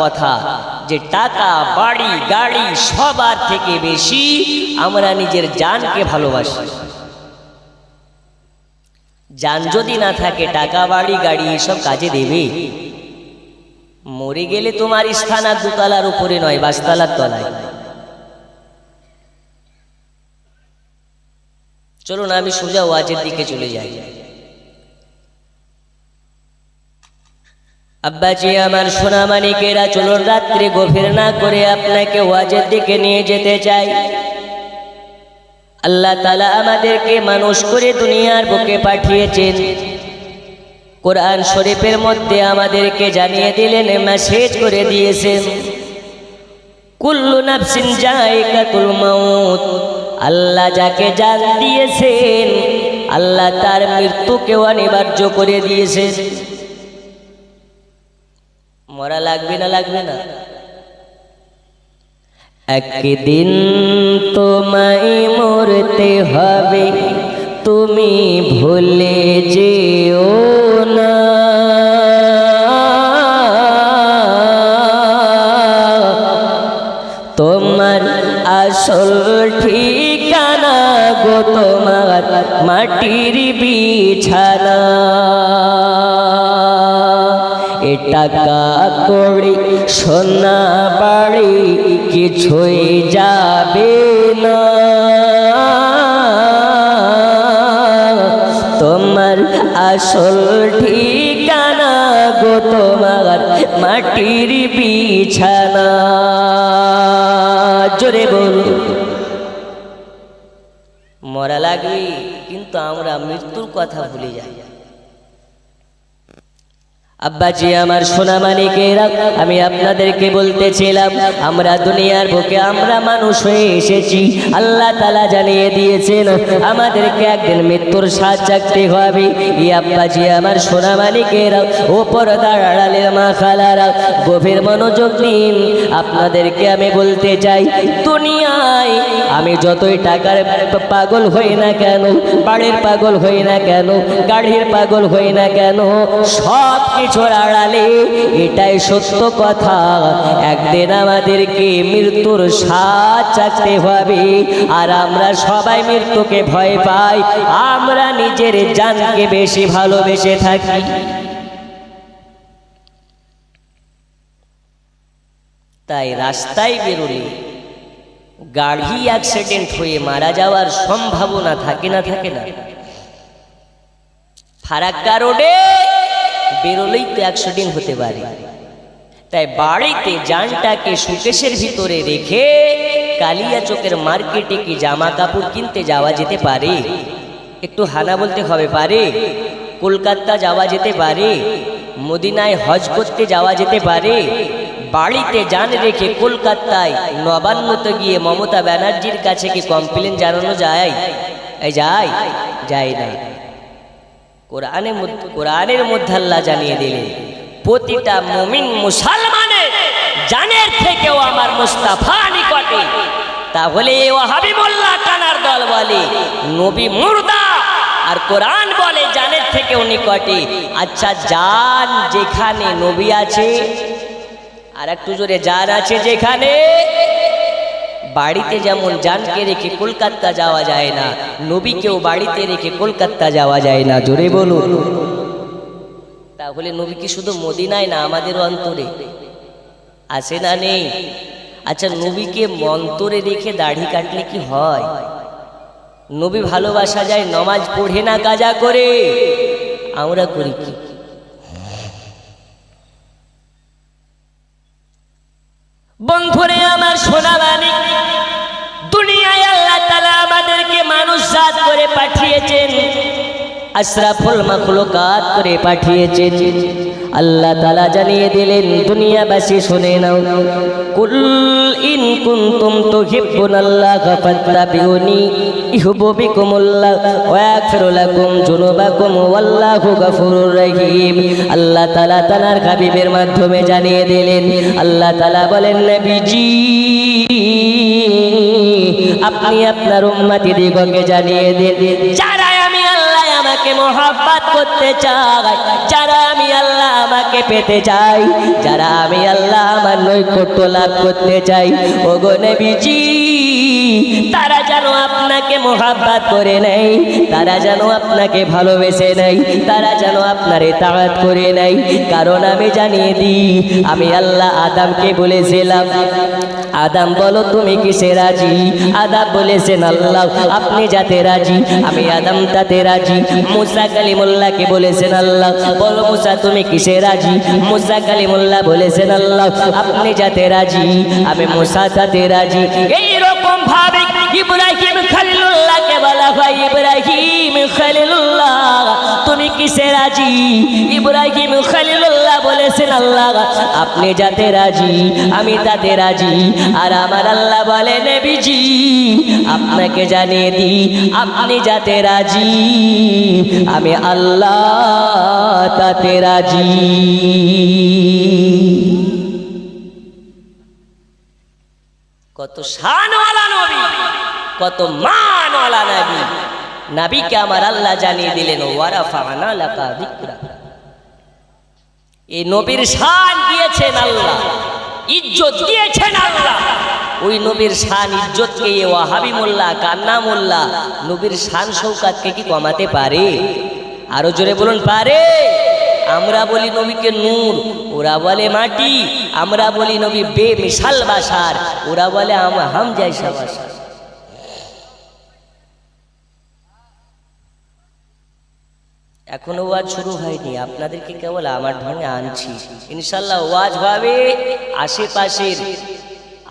কথা যে টাকা বাড়ি গাড়ি সবার থেকে বেশি আমরা নিজের জানকে ভালোবাসি। জান যদি না থাকে টাকা বাড়ি গাড়ি এসব কাজে দেবে? মরে গেলে তোমার স্থান আর দুতলার উপরে নয়, ৫ তলার তলায়। চলুন আমি সোজা ওয়াজের দিকে চলে যাই। আব্বাজি আমার সোনা মানিকেরা, চলুন রাত্রে গভীর না করে আপনাকে ওয়াজের দিকে নিয়ে যেতে চাই। আল্লাহ তাআলা আমাদেরকে মানুষ করে দুনিয়ার বুকে পাঠিয়েছেন। কোরআন শরীফের মধ্যে আমাদেরকে জানিয়ে দিলেন, মেসেজ করে দিয়েছেন, কুল্লু নাফসিন যায়িকাতুল মাউত। আল্লাহ যাকে জান দিয়েছেন, আল্লাহ তার মৃত্যুকেও অনিবার্য করে দিয়েছেন। মরা লাগবে না লাগবে না? একদিন তোমায় মরতে হবে, তুমি ভুলে যেও না। তোমার আসল ঠিকানা গো তোমার মাটির বিছানা। এ টাকা কড়ি সোনা বাড়ি কিছুই যাবে না। তোমার আসল ঠিকানা গো তোমার মাটির বিছানা। জোরে বলো। মরা লাগবে, কিন্তু আমরা মৃত্যুর কথা ভুলে যাই। আব্বাজি আমার সোনা মানিকেরা, আমি আপনাদেরকে বলতেছিলাম, আমরা দুনিয়ার বুকে আমরা মানুষ হয়ে এসেছি। আল্লাহ তাআলা জানিয়ে দিয়েছেন আমাদেরকে একদিন মৃত্যুর স্বাদ চাখতে হবে। এই আব্বাজি আমার সোনা মানিকেরা, ও পর্দার আড়ালের মা খালারা, গভীর মনোযোগ দিন। আপনাদেরকে আমি বলতে চাই, দুনিয়ায় আমি যতই টাকার পাগল হই না কেন, বাড়ির পাগল হই না কেন, গাড়ির পাগল হই না কেন, সব কিছুর আড়ালে এটাই সত্য কথা, একদিন আমাদেরকে মৃত্যুর স্বাদ চাখতে হবে। আর আমরা সবাই মৃত্যুকে ভয় পাই, আমরা নিজের জানকে বেশি ভালোবেসে থাকি। তাই রাস্তায় বেরোলে গাড়ি অ্যাক্সিডেন্ট হয়ে মারা যাওয়ার সম্ভাবনা থাকে না? থাকে না? ফারাক্কা রোডে বেরোলেই তো অ্যাক্সিডেন্ট হতে পারে। তাই বাড়িতে জানটাকে সুকেশের ভিতরে রেখে কালিয়াচকের মার্কেটে কি জামা কাপড় কিনতে যাওয়া যেতে পারে? একটু হানা বলতে হবে, পারে? কলকাতা যাওয়া যেতে পারে? মদিনায় হজ করতে যাওয়া যেতে পারে? বাড়িতে জান রেখে কলকাতায় নবান্নতে গিয়ে মমতা ব্যানার্জির কাছে কি কমপ্লেন জানানো যায়? এই যায়? যায় না। কোরআনের মধ্যে আল্লাহ জানিয়ে দিলেন, প্রতিটা মুমিন মুসলমানের জানের থেকেও আমার মুস্তাফা নিকটে। তাহলে ওয়াহাবি মোল্লা কানার দল বলে নবী মুর্দা, আর কোরআন বলে জানের থেকেও নিকটে। আচ্ছা, জান যেখানে নবী আছে, আর একটু জোরে, জান আছে যেখানে, বাড়িতে যেমন জানকে রেখে কলকাতা যাওয়া যায় না, নবীকেও বাড়িতে রেখে কলকাতা যাওয়া যায় না। জোরে বলুন। তাহলে নবী কি শুধু মদিনায় না, আমাদের অন্তরে আছে না নেই? আচ্ছা, নবীকে অন্তরে রেখে দাড়ি কাটলে কি হয়? নবী ভালোবাসা যায়, নামাজ পড়ে না কাজা করে, আমরা করি কি? বন্ধুরে আমার সোনা মানিক, দুনিয়ায় আল্লাহ তাআলা আমাদেরকে মানুষ জাত করে পাঠিয়েছেন, আশরাফুল মাখলুকাত করে পাঠিয়েছেন। আল্লাহ তাআলা জানিয়ে দিলেন, দুনিয়াবাসী শুনে নাও, কুল ইন কুনতুম তুহিব্বুনাল্লাহা ফাত্তাবিউনি ইউহিব্বুকুমুল্লাহ ওয়া ইয়াগফির লাকুম যুনুবাকুম ওয়াল্লাহু গফুরুর রহিম। আল্লাহ তাআলা তার হাবিবের মাধ্যমে জানিয়ে দিলেন, আল্লাহ তাআলা বলেন, নবীজি আপনি আপনার উম্মতিদিগকে জানিয়ে দিন, যারা আমি আল্লাহ আমাকে মহব্বত করতে চাই, যারা আমি আল্লাহ আমাকে পেতে চাই, যারা আমি আল্লাহ নৈকট্য লাভ করতে চাই। ওগো নবীজি, তারা যেন আপনাকে মোহাব্বত করে নেয়, তারা যেন আপনাকে ভালোবেসে নেয়, তারা যেন আপনার ইতাআত করে নেয়। কারণ আমি জানিয়ে দিই, আমি আল্লাহ আদমকে বলেছিলাম, আদম বলো তুমি কিসে রাজি? আদম বলেছেন আল্লাহ আপনি যাতে রাজি আমি আদম তাতে রাজি। মুসা কালিমুল্লাহকে বলেছেন আল্লাহ বলো মুসা তুমি কিসে রাজি? মুসা কালিমুল্লাহ বলেছেন আল্লাহ আপনি যাতে রাজি আমি মুসা তাতে রাজি। এইরকম ভাবে ইব্রাহিম খলিলুল্লাহকে বলা হয়, ইব্রাহিম খলিলুল্লাহ তুমি কিসে রাজি? ইব্রাহিম খলিলুল্লাহ বলেছেন আল্লাহ আপনি যাতে রাজি আমি তাতে রাজি। আর আমার আল্লাহ বলে নবীজি আপনাকে জানিয়ে দিই, আপনি যাতে রাজি আমি আল্লাহ তাতে রাজি। কত শানওয়ালা নবী, কত মানওয়ালা নবী, নবীকে আমার আল্লাহ জানিয়ে দিলেন ওয়ারাফা'না লাকা যিকরা। এই নবীর শান দিয়েছেন আল্লাহ, ইজ্জত দিয়েছেন আল্লাহ। ওই নবীর শান ইজ্জতকে ওয়াহাবি মোল্লা কান্না মোল্লা নবীর শান শৌকাতকে কি কমাতে পারে? আরো জোরে বলুন পারে? আমরা বলি নবীকে নূর, ওরা বলে মাটি। আমরা বলি নবী বেমিসাল বাশার, ওরা বলে হাম জাইসা বাশার। এখনো ওয়াজ শুরু হয়নি, আপনাদেরকে কেবল আমার ঢঙে আনছি। ইনশাল্লাহ ওয়াজ ভাবে আশেপাশের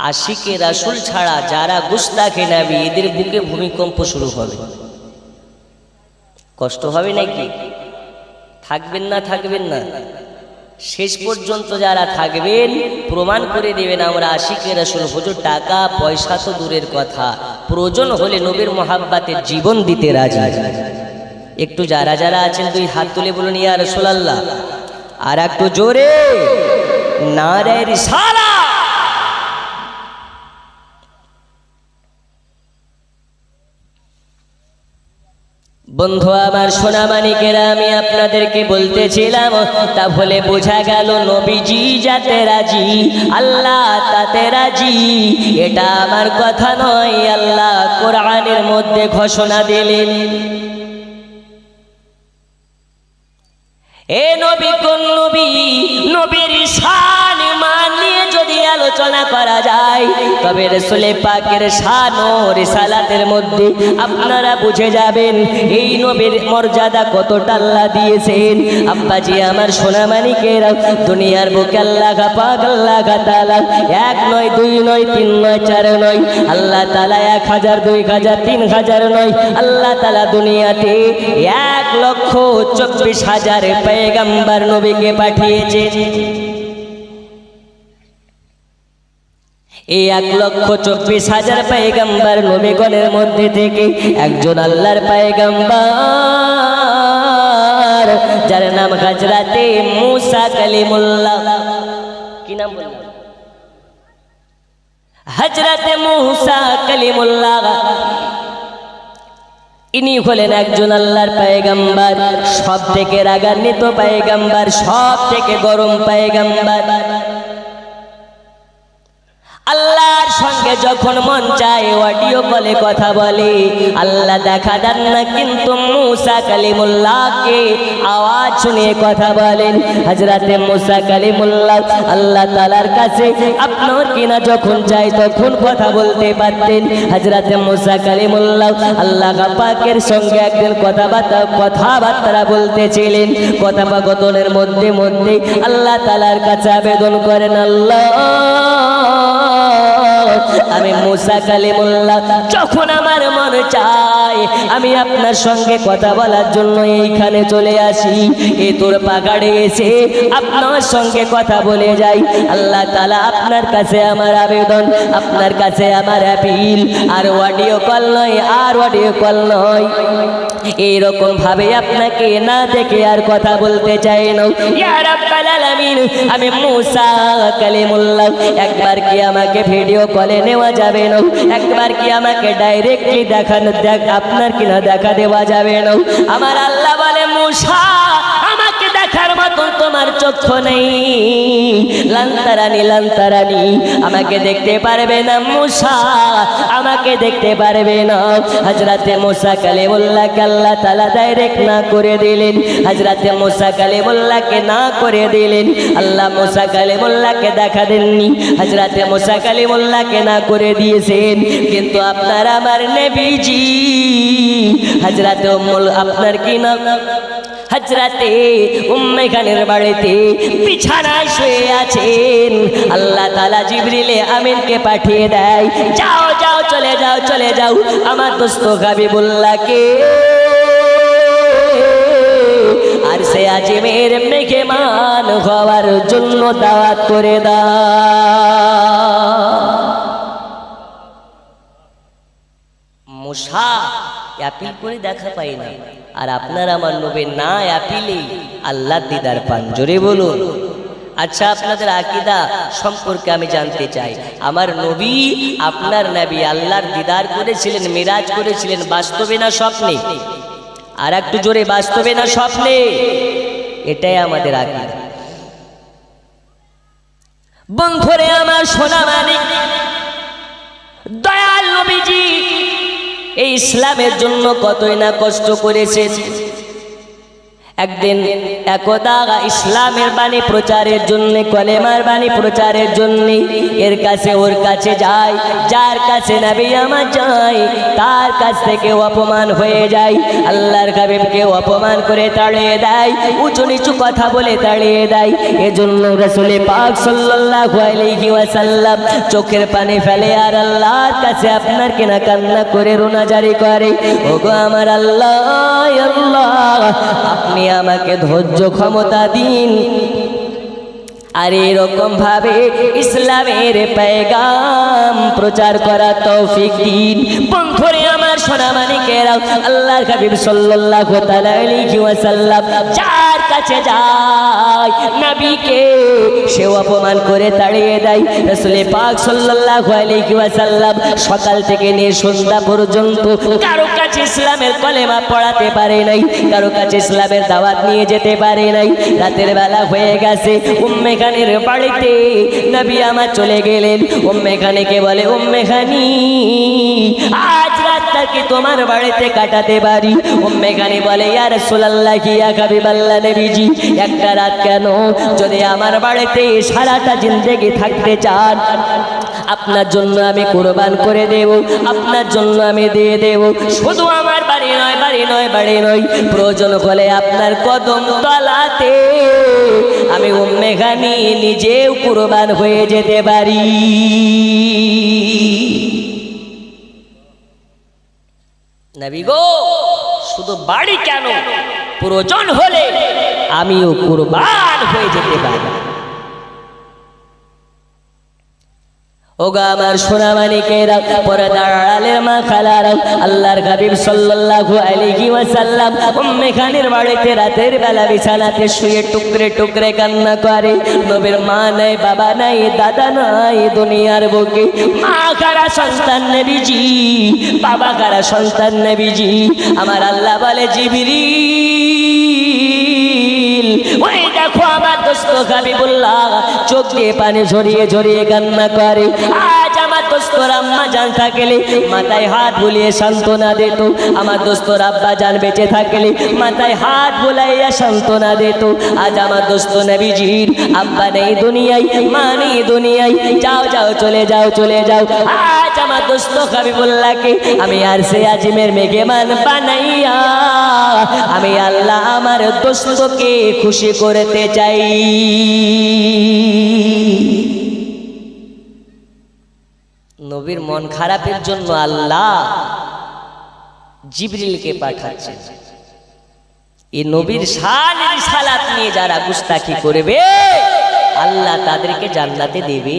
আশিকে রাসূল ছাড়া যারা গুস্তাখে নবী এদের বুকে ভূমিকম্প শুরু হবে। কষ্ট হবে নাকি? থাকবেন না থাকবেন না? শেষ পর্যন্ত যারা থাকবেন প্রমাণ করে দেবেন আমরা আশিকে রাসূল। হুজুর টাকা পয়সা তো দূরের কথা, প্রয়োজন হলে নবীর মহাব্বতে জীবন দিতে রাজি। একটু যারা যারা আছেন দুই হাত তুলে বলুন ইয়া রাসূলুল্লাহ। আর একটু জোরে নারে রিসালাত। বন্ধু আমার সোনা মানিকেরা, আমি আপনাদেরকে বলতেছিলাম তাহলে বোঝা গেল নবীজি যাতে রাজি আল্লাহ তাতে রাজি। এটা আমার কথা নয়, আল্লাহ কোরআনের মধ্যে ঘোষণা দিলেন। এ নবী কোন নবী? নবীর শান মান নিয়ে যদি আলোচনা করা যায় তবে রাসূল পাকের শান ও রিসালাতের মধ্যে আপনারা বুঝে যাবেন এই নবীর মর্যাদা কতটা আল্লাহ দিয়েছেন। আব্বাজি আমার সোনা মানিকেরা, দুনিয়ার বুকে আল্লাহ পাক আল্লাহ তাআলা এক নয় দুই নয় তিন নয় চার নয়, আল্লাহ তাআলা 1000 2000 3000 নয়, আল্লাহ তাআলা দুনিয়াতে 1,24,000 পয়গম্বর নবীকে পাঠিয়েছেন। এই 1,24,000 পয়গম্বর নবীগণের মধ্যে থেকে একজন আল্লাহর পয়গম্বর যার নাম হযরতে মুসা কালিমুল্লাহ। কি নাম বললেন? হযরতে মুসা কালিমুল্লাহ। ইনি হলেন একজন আল্লাহর পয়গম্বর, সব থেকে রাগান্বিত পয়গম্বর, সব থেকে গরম পয়গম্বর। আল্লাহর সঙ্গে যখন মন চায় অডিও কলে কথা বলে, আল্লাহ দেখা দেন না কিন্তু মুসা কালিমুল্লাহকে আওয়াজ শুনিয়ে কথা বলেন। হযরতে মুসা কালিমুল্লাহ আল্লাহ তাআলার কাছে আপনার কিনা যখন চাই তখন কথা বলতে পারতেন। হযরতে মুসা কালিমুল্লাহ আল্লাহ পাকের সঙ্গে একদিন কথাবার্তা বলতেছিলেন। কথোপকথনের মধ্যে মধ্যে আল্লাহ তাআলার কাছে আবেদন করেন, আল্লাহ আমি মুসা কালিমুল্লাহ যখন আমার মন চায় আমি আপনার সঙ্গে কথা বলার জন্য এইখানে চলে আসি, এই তোর পাহাড়ে এসে আপনার সঙ্গে কথা বলে যাই। আল্লাহ তাআলা আপনার কাছে আমার আবেদন, আপনার কাছে আমার অ্যাপিল, আর অডিও কল নয়, আর অডিও কল নয়। এইরকম ভাবে আপনাকে না দেখে আর কথা বলতে চাই না। ইয়া রাব্বাল আলামিন, আমি মুসা কালিমুল্লাহ, একবার কি আমাকে ভিডিও কলে নেওয়া যাবে না? একবার কি আমাকে ডাইরেক্টলি আপনার কিনা দেখা দেওয়া যাবে না? আমার আল্লাহ বলে মুসা আমাকে দেখার মতন তোমার তোমার চক্ষু নেই, লান্তারানি আমাকে দেখতে পারবে না মুসা, আমাকে দেখতে পারবে না। হযরতে মুসা কালিমুল্লাহকে আল্লাহ তাআলা ডাইরেক্ট না করে দিলেন, হযরতে মুসা কালিমুল্লাহকে না করে দিলেন। আল্লাহ মুসা কালিমুল্লাহকে দেখা দেননি, হযরতে মুসা কালিমুল্লাহকে না করে দিয়েছেন। কিন্তু আপনার আমার নবীজি হযরতে আপনার কি নাম, হযরতে উম্মে খানের বাড়িতে বিছানায় শুয়ে আছেন। আল্লাহ তাআলা জিবরিলে আমিনকে পাঠিয়ে দেয়, যাও যাও চলে যাও আমার দোস্ত হাবিবুল্লাহকে আর সে আজিমের মেহমান হওয়ার জন্য দাওয়াত করে দাও। মুসা অ্যাপিল করে দেখা পাই না, আর আপনার আমার নবী না অ্যাপিলে আল্লাহর দিদার পান। জোরে বলুন। আচ্ছা, আপনাদের আকীদা সম্পর্কে আমি জানতে চাই। আমার নবী আপনার নবী আল্লাহর দিদার করেছিলেন, মিরাজ করেছিলেন, বাস্তবে না স্বপ্নে? আর একটু জোরে, বাস্তবে না স্বপ্নে? এটাই আমাদের আকীদা। বন্ধুরে আমার সোনা মানিক, দয়াল নবীজি এই ইসলামের জন্য কতই না কষ্ট করেছেন। একদিন একদা ইসলামের বাণী প্রচারের জন্য, কলেমার বাণী প্রচারের জন্য এর কাছে ওর কাছে যায়, যার কাছে নবী আমার যায় তার কাছ থেকে অপমান হয়ে যায়। আল্লাহর হাবিবকে অপমান করে তাড়িয়ে দেয়, উঁচু নিচু কথা বলে তাড়িয়ে দেয়। এজন্য রাসূল পাক সাল্লাল্লাহু আলাইহি ওয়াসাল্লাম চোখের পানি ফেলে আর আল্লাহর কাছে আপনার কিনা কান্না করে রোনা জারি করে, ওগো আমার আল্লাহ, আল্লাহ আপনি আমাকে ধৈর্য ক্ষমতা দিন, আর এরকম ভাবে ইসলামের পেগাম প্রচার করা তৌফিক দিন। বন্ধুরে আমার সোনা মানিকেরা, আল্লাহর হাবিব সাল্লাল্লাহু তাআলা আলাইহি ওয়াসাল্লাম যার কাছে যায় নবীকে সে অপমান করে তাড়িয়ে দেয়। রাসূল পাক সাল্লাল্লাহু আলাইহি ওয়াসাল্লাম সকাল থেকে নিয়ে সন্ধ্যা পর্যন্ত কারো কাছে ইসলামের কলেমা পড়াতে পারে নাই, কারো কাছে ইসলামের দাওয়াত নিয়ে যেতে পারে নাই। রাতের বেলা হয়ে গেছে, উম্মে খানের বাড়িতে নবী আমার চলে গেলেন। উম্মে খানিকে বলে, উম্মে খানি আজ রাতটা কি তোমার বাড়িতে কাটাতে পারি? উম্মে খানি বলে, ইয়া রাসূলুল্লাহ, ইয়া হাবিবাল্লাহ নবীজি, একটা রাত কেন, যদি আমার বাড়িতে সারাটা জিন্দেগি থাকতে চান আপনার জন্য আমি কুরবান করে দেব, আপনার জন্য আমি দিয়ে দেব। শুধু আমার বাড়ি নয়, বাড়ি নয়, প্রয়োজন হলে আপনার কদম তলাতে আমি উম্মে খানি নিজেও কুরবান হয়ে যেতে পারি। নবী গো, শুধু বাড়ি কেন, প্রয়োজন হলে আমিও কুরবান হয়ে যেতে পারি। ওগা আমার সোনা মানিকেরা, পর্দার আড়ালের মা খালারা, আল্লাহর হাবিব সাল্লাল্লাহু আলাইহি ওয়াসাল্লাম উম্মে খানের বাড়িতে রাতের বেলা বিছানাতে শুয়ে টুকরে টুকরে কান্না করে। নবীর মা নাই, বাবা নাই, দাদা নাই দুনিয়ার বুকে। মা কারা সন্তান নবীজি, বাবা কারা সন্তান নবীজি। আমার আল্লাহ বলে, জিবরিল ওই দেখো আমার দোস্ত হাবিবুল্লাহ চোখ দিয়ে পানি ঝরিয়ে ঝরিয়ে কান্না করে। আজ আমার দোস্তর আম্মা জান থাকলে মাথায় হাত বুলিয়ে সান্ত্বনা দিত, আমার দোস্তর আব্বা জান বেঁচে থাকলে মাথায় হাত বুলাইয়া সান্ত্বনা দিত। আজ আমার দোস্ত নবীজির আব্বা নেই দুনিয়ায়, মা নেই দুনিয়ায়, যাও যাও চলে যাও চলে যাও। আজ আমার দোস্ত হাবিবুল্লাহকে আমি আরশে আজিমের মেহমান বানাইয়া আমি আল্লাহ আমার দোস্তকে খুশি করতে চাই। নবীর মন খারাপের জন্য আল্লাহ জিবরিলকে পাঠাচ্ছেন। এই নবীর শান রিসালাত নিয়ে যারা গুস্তাখি করবে আল্লাহ তাদেরকে জান্নাতে দেবে।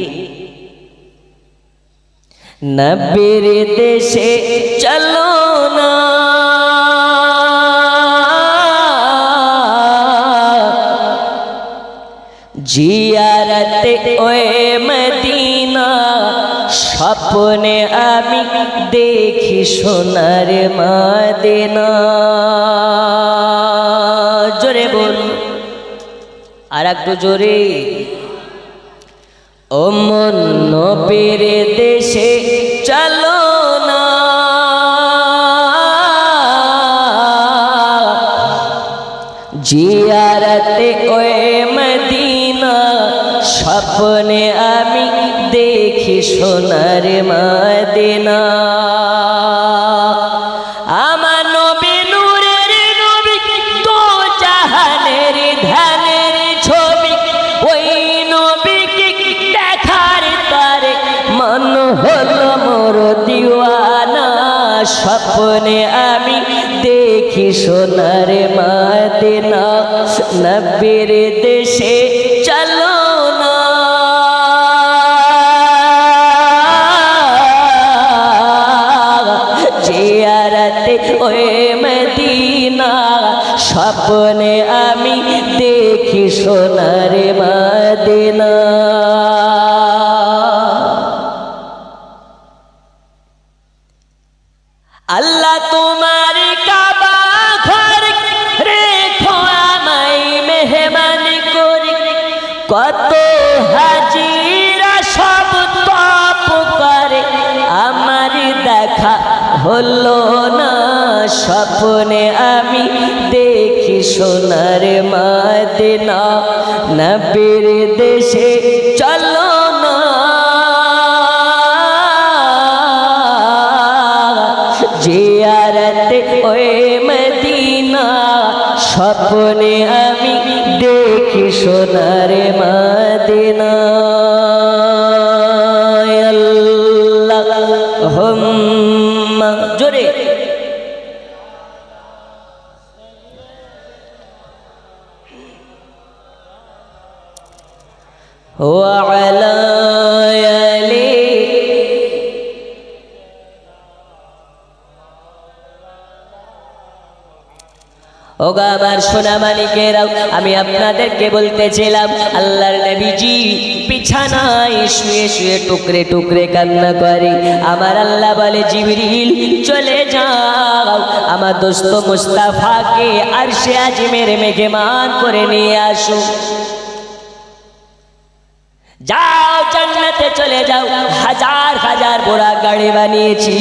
নবীর দেশে চলো না, জিয়ারতে ওয়ে মদিনা, স্বপ্নে আমি দেখি সোনার মদিনা। জোরে বল, আর একটু জোরে। ও মন নবীর দেশে চলো না, জিয়ারতে ওই মদিনা, স্বপ্নে আমি দেখি সোনার মদিনা। আমার নবী নূরের নবী, তো জাহানের ধ্যানের ছবি, ওই নবীকে দেখার তারে মন হলো মোর দিওয়ানা। স্বপ্নে আমি দেখি সোনার মদিনা, নবীর দেশে চলো না। জিয়ারতে ওই মদিনা, স্বপ্নে আমি দেখি সোনার মদিনা। আল্লাহ তোমার কাবা ঘর রেখো আমায় মেহমান করে, কত হাজিরা সব তপ করে, আমার দেখা হলো না। স্বপ্নে আমি দেখি সোনার মদিনা, নবীর দেশে চলো না। জিয়ারতে ওই মদিনা, স্বপ্নে আমি দেখি সোনার মদিনা। আল্লাহুম্মা জোরে। ওয়া আলা আলি। ওগো আমার সোনা মানিকেরাও, আমি আপনাদেরকে বলতেছিলাম আল্লাহর নবীজি বিছানায় শুয়ে শুয়ে টুকরে টুকরে কান্না করে। আমার আল্লাহ বলে জিবরিল চলে যাও, আমার দোস্ত মুস্তাফাকে আরশে আজিমের মেহমান করে নিয়ে আসো। যাও জান্নাতে চলে যাও, হাজার হাজার বোরা গাড়ি বানিয়েছি,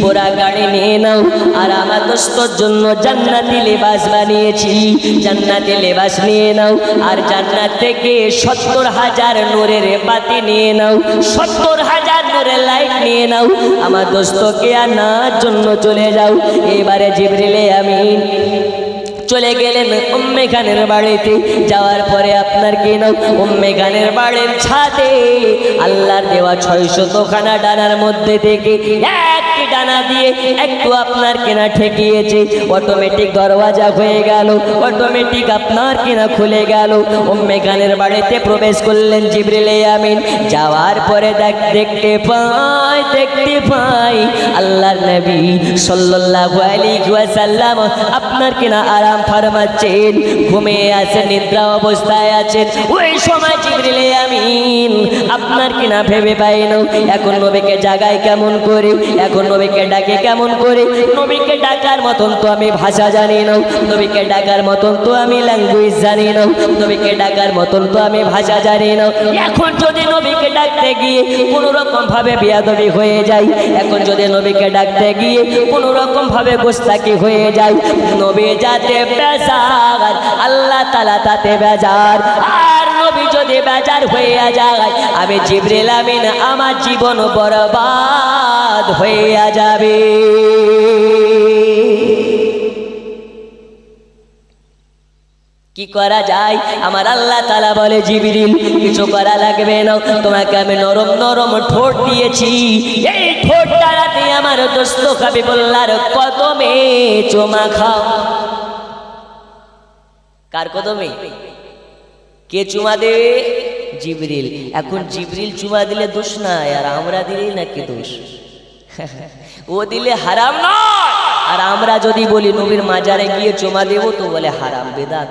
বোরা গাড়ি নিয়ে নাও। আর আমার দোস্তর জন্য জান্নাতি লেবাস বানিয়েছি, জান্নাতি লেবাস নিয়ে নাও। আর জান্নাত থেকে 70,000 নূরের বাতি নিয়ে নাও, 70,000 নূরের লাইট নিয়ে নাও। আমার দোস্তকে আনার জন্য চলে যাও। এবারে জিবরিলে আমিন চলে গেলেন উম্মে খানের বাড়িতে। যাওয়ার পরে আপনার কি নাও, উম্মে খানের বাড়ির ছাদে আল্লাহর দেওয়া 600খানা ডানার মধ্যে থেকে একটি ডানা দিয়ে একটু আপনার কেনা ঠেকিয়েছে, অটোমেটিক দরওয়াজা হয়ে গেল, অটোমেটিক আপনার কেনা খুলে গেল। উম্মে খানের বাড়িতে প্রবেশ করলেন জিবরিলে আমিন। যাওয়ার পরে দেখতে পাই আল্লাহর নবী সাল্লাল্লাহু আলাইহি ওয়াসাল্লাম আপনার কিনা আরাম ফরমাচ্ছেন, ঘুমিয়ে আছেন, নিদ্রা অবস্থায় আছেন। ওই সময় জিবরিলে আমিন আপনার কিনা ভেবে পাই না এখন নবীকে জাগায় কেমন করে, এখন নবীকে ডাকে কেমন করে। নবীকে ডাকার মতন তো আমি ভাষা জানি না, নবীকে ডাকার মতন তো আমি ল্যাঙ্গুয়েজ জানি না, নবীকে ডাকার মতন তো আমি ভাষা জানি না। এখন যদি নবীকে ডাকতে গিয়ে কোনো রকম ভাবে বেয়াদবি হয়ে যায়, এখন যদি নবীকে ডাকতে গিয়ে কোনো রকম ভাবে গোস্তাকি হয়ে যায়, নবী যাতে বেজার, আল্লাহ তাআলা তাতে বেজার। আর নবী যদি বেজার হয়ে যায়, আমি জিবরিল আমিন আমার জীবন বরবাদ হয়ে যাবে। কি করা যায়? আমার আল্লাহ তাআলা বলে জিবরিল কিছু করা লাগবে না, তোমাকে আমি নরম নরম ঠোঁট দিয়েছি, এই ঠোঁট দ্বারাতে আমার দোস্ত হাবিবুল্লাহর কদমে চুমা খাও। কার কদমে? কে চুমা দেবে? জিবরিল। এখন জিবরিল চুমা দিলে দোষ নাই, আর আমরা দিলেই নাকি দোষ? ও দিলে হারাম নয়, আর আমরা যদি বলি নবীর মাজারে গিয়ে চুমা দেব তো বলে হারাম, বেদাত,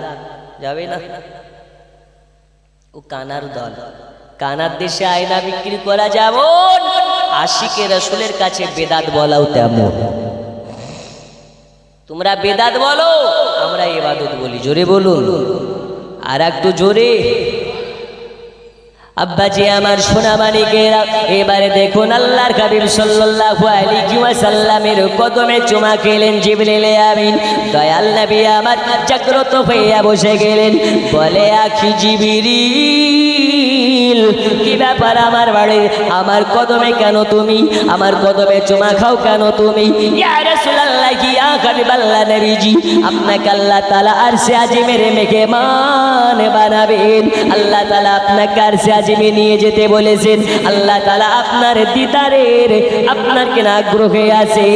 যাবে না। ও কানার দল। কানার দেশে আয়না বিক্রি করা যেমন, আশিকে রাসূলের কাছে বেদাত বলাও তেমন। তোমরা বেদাত বলো, আমরা ইবাদত বলি, জোরে বলুন। আর একটু জোরে। আব্বাজি আমার সোনা মানিকেরা, এবারে দেখুন আল্লাহর হাবিব সাল্লাল্লাহু আলাইহি ওয়াসাল্লামের কদমে চুমা খেলেন জিবরিল আমিন। দয়াল নবী আমার জাগ্রত হইয়া বসে গেলেন, বলে আখি জিবরিল, কি ব্যাপার আমার বাড়ি, আমার কদমে কেন তুমি, আমার কদমে চুমা খাও কেন তুমি? ইয়া রাসূলুল্লাহ, ইয়া হাবিবাল্লাহ নবীজি, আপনাকে আল্লাহ তাআলা আরশে আজিমের মেহমান বানাবেন। আল্লাহ তাআলা আপনাকে আরশে আজিমে নিয়ে যেতে বলেছেন। আল্লাহ তাআলা আপনার দিদারের আপনার কেনা আগ্রহে আছে,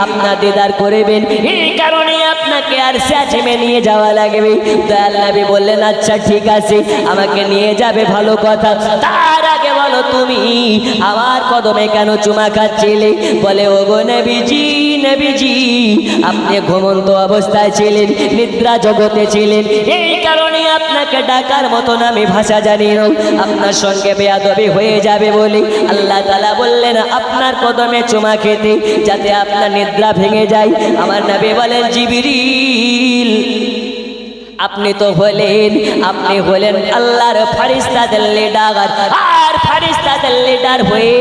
আপনার দিদার করবেন, এই কারণে আপনাকে আরশে আজিমে নিয়ে যাওয়া লাগবে। দয়াল নবী বললেন, আচ্ছা ঠিক আছে, আমাকে নিয়ে যাবে, ভালো কথা। তার আগে বলো তুমি আমার কদমে কেন চুমা খাচ্ছিলে? বলে, ওগো নবীজি, নবীজি আপনি ঘুমন্ত অবস্থায় ছিলেন, নিদ্রা জগতে ছিলেন, এই কারণে আপনাকে ডাকার মতন আমি ভাষা জানি না, আপনার সঙ্গে বেয়াদবি হয়ে যাবে বলে আল্লাহ তাআলা বললেন আপনার কদমে চুমা খেতে, যাতে আপনার নিদ্রা ভেঙে যায়। আমার নবী বলেন, জিবরিল আপনি তো হলেন, আপনি হলেন আল্লাহর ফারিস্তাদের লিডার, আর ফারিস্তাদের লিডার হয়ে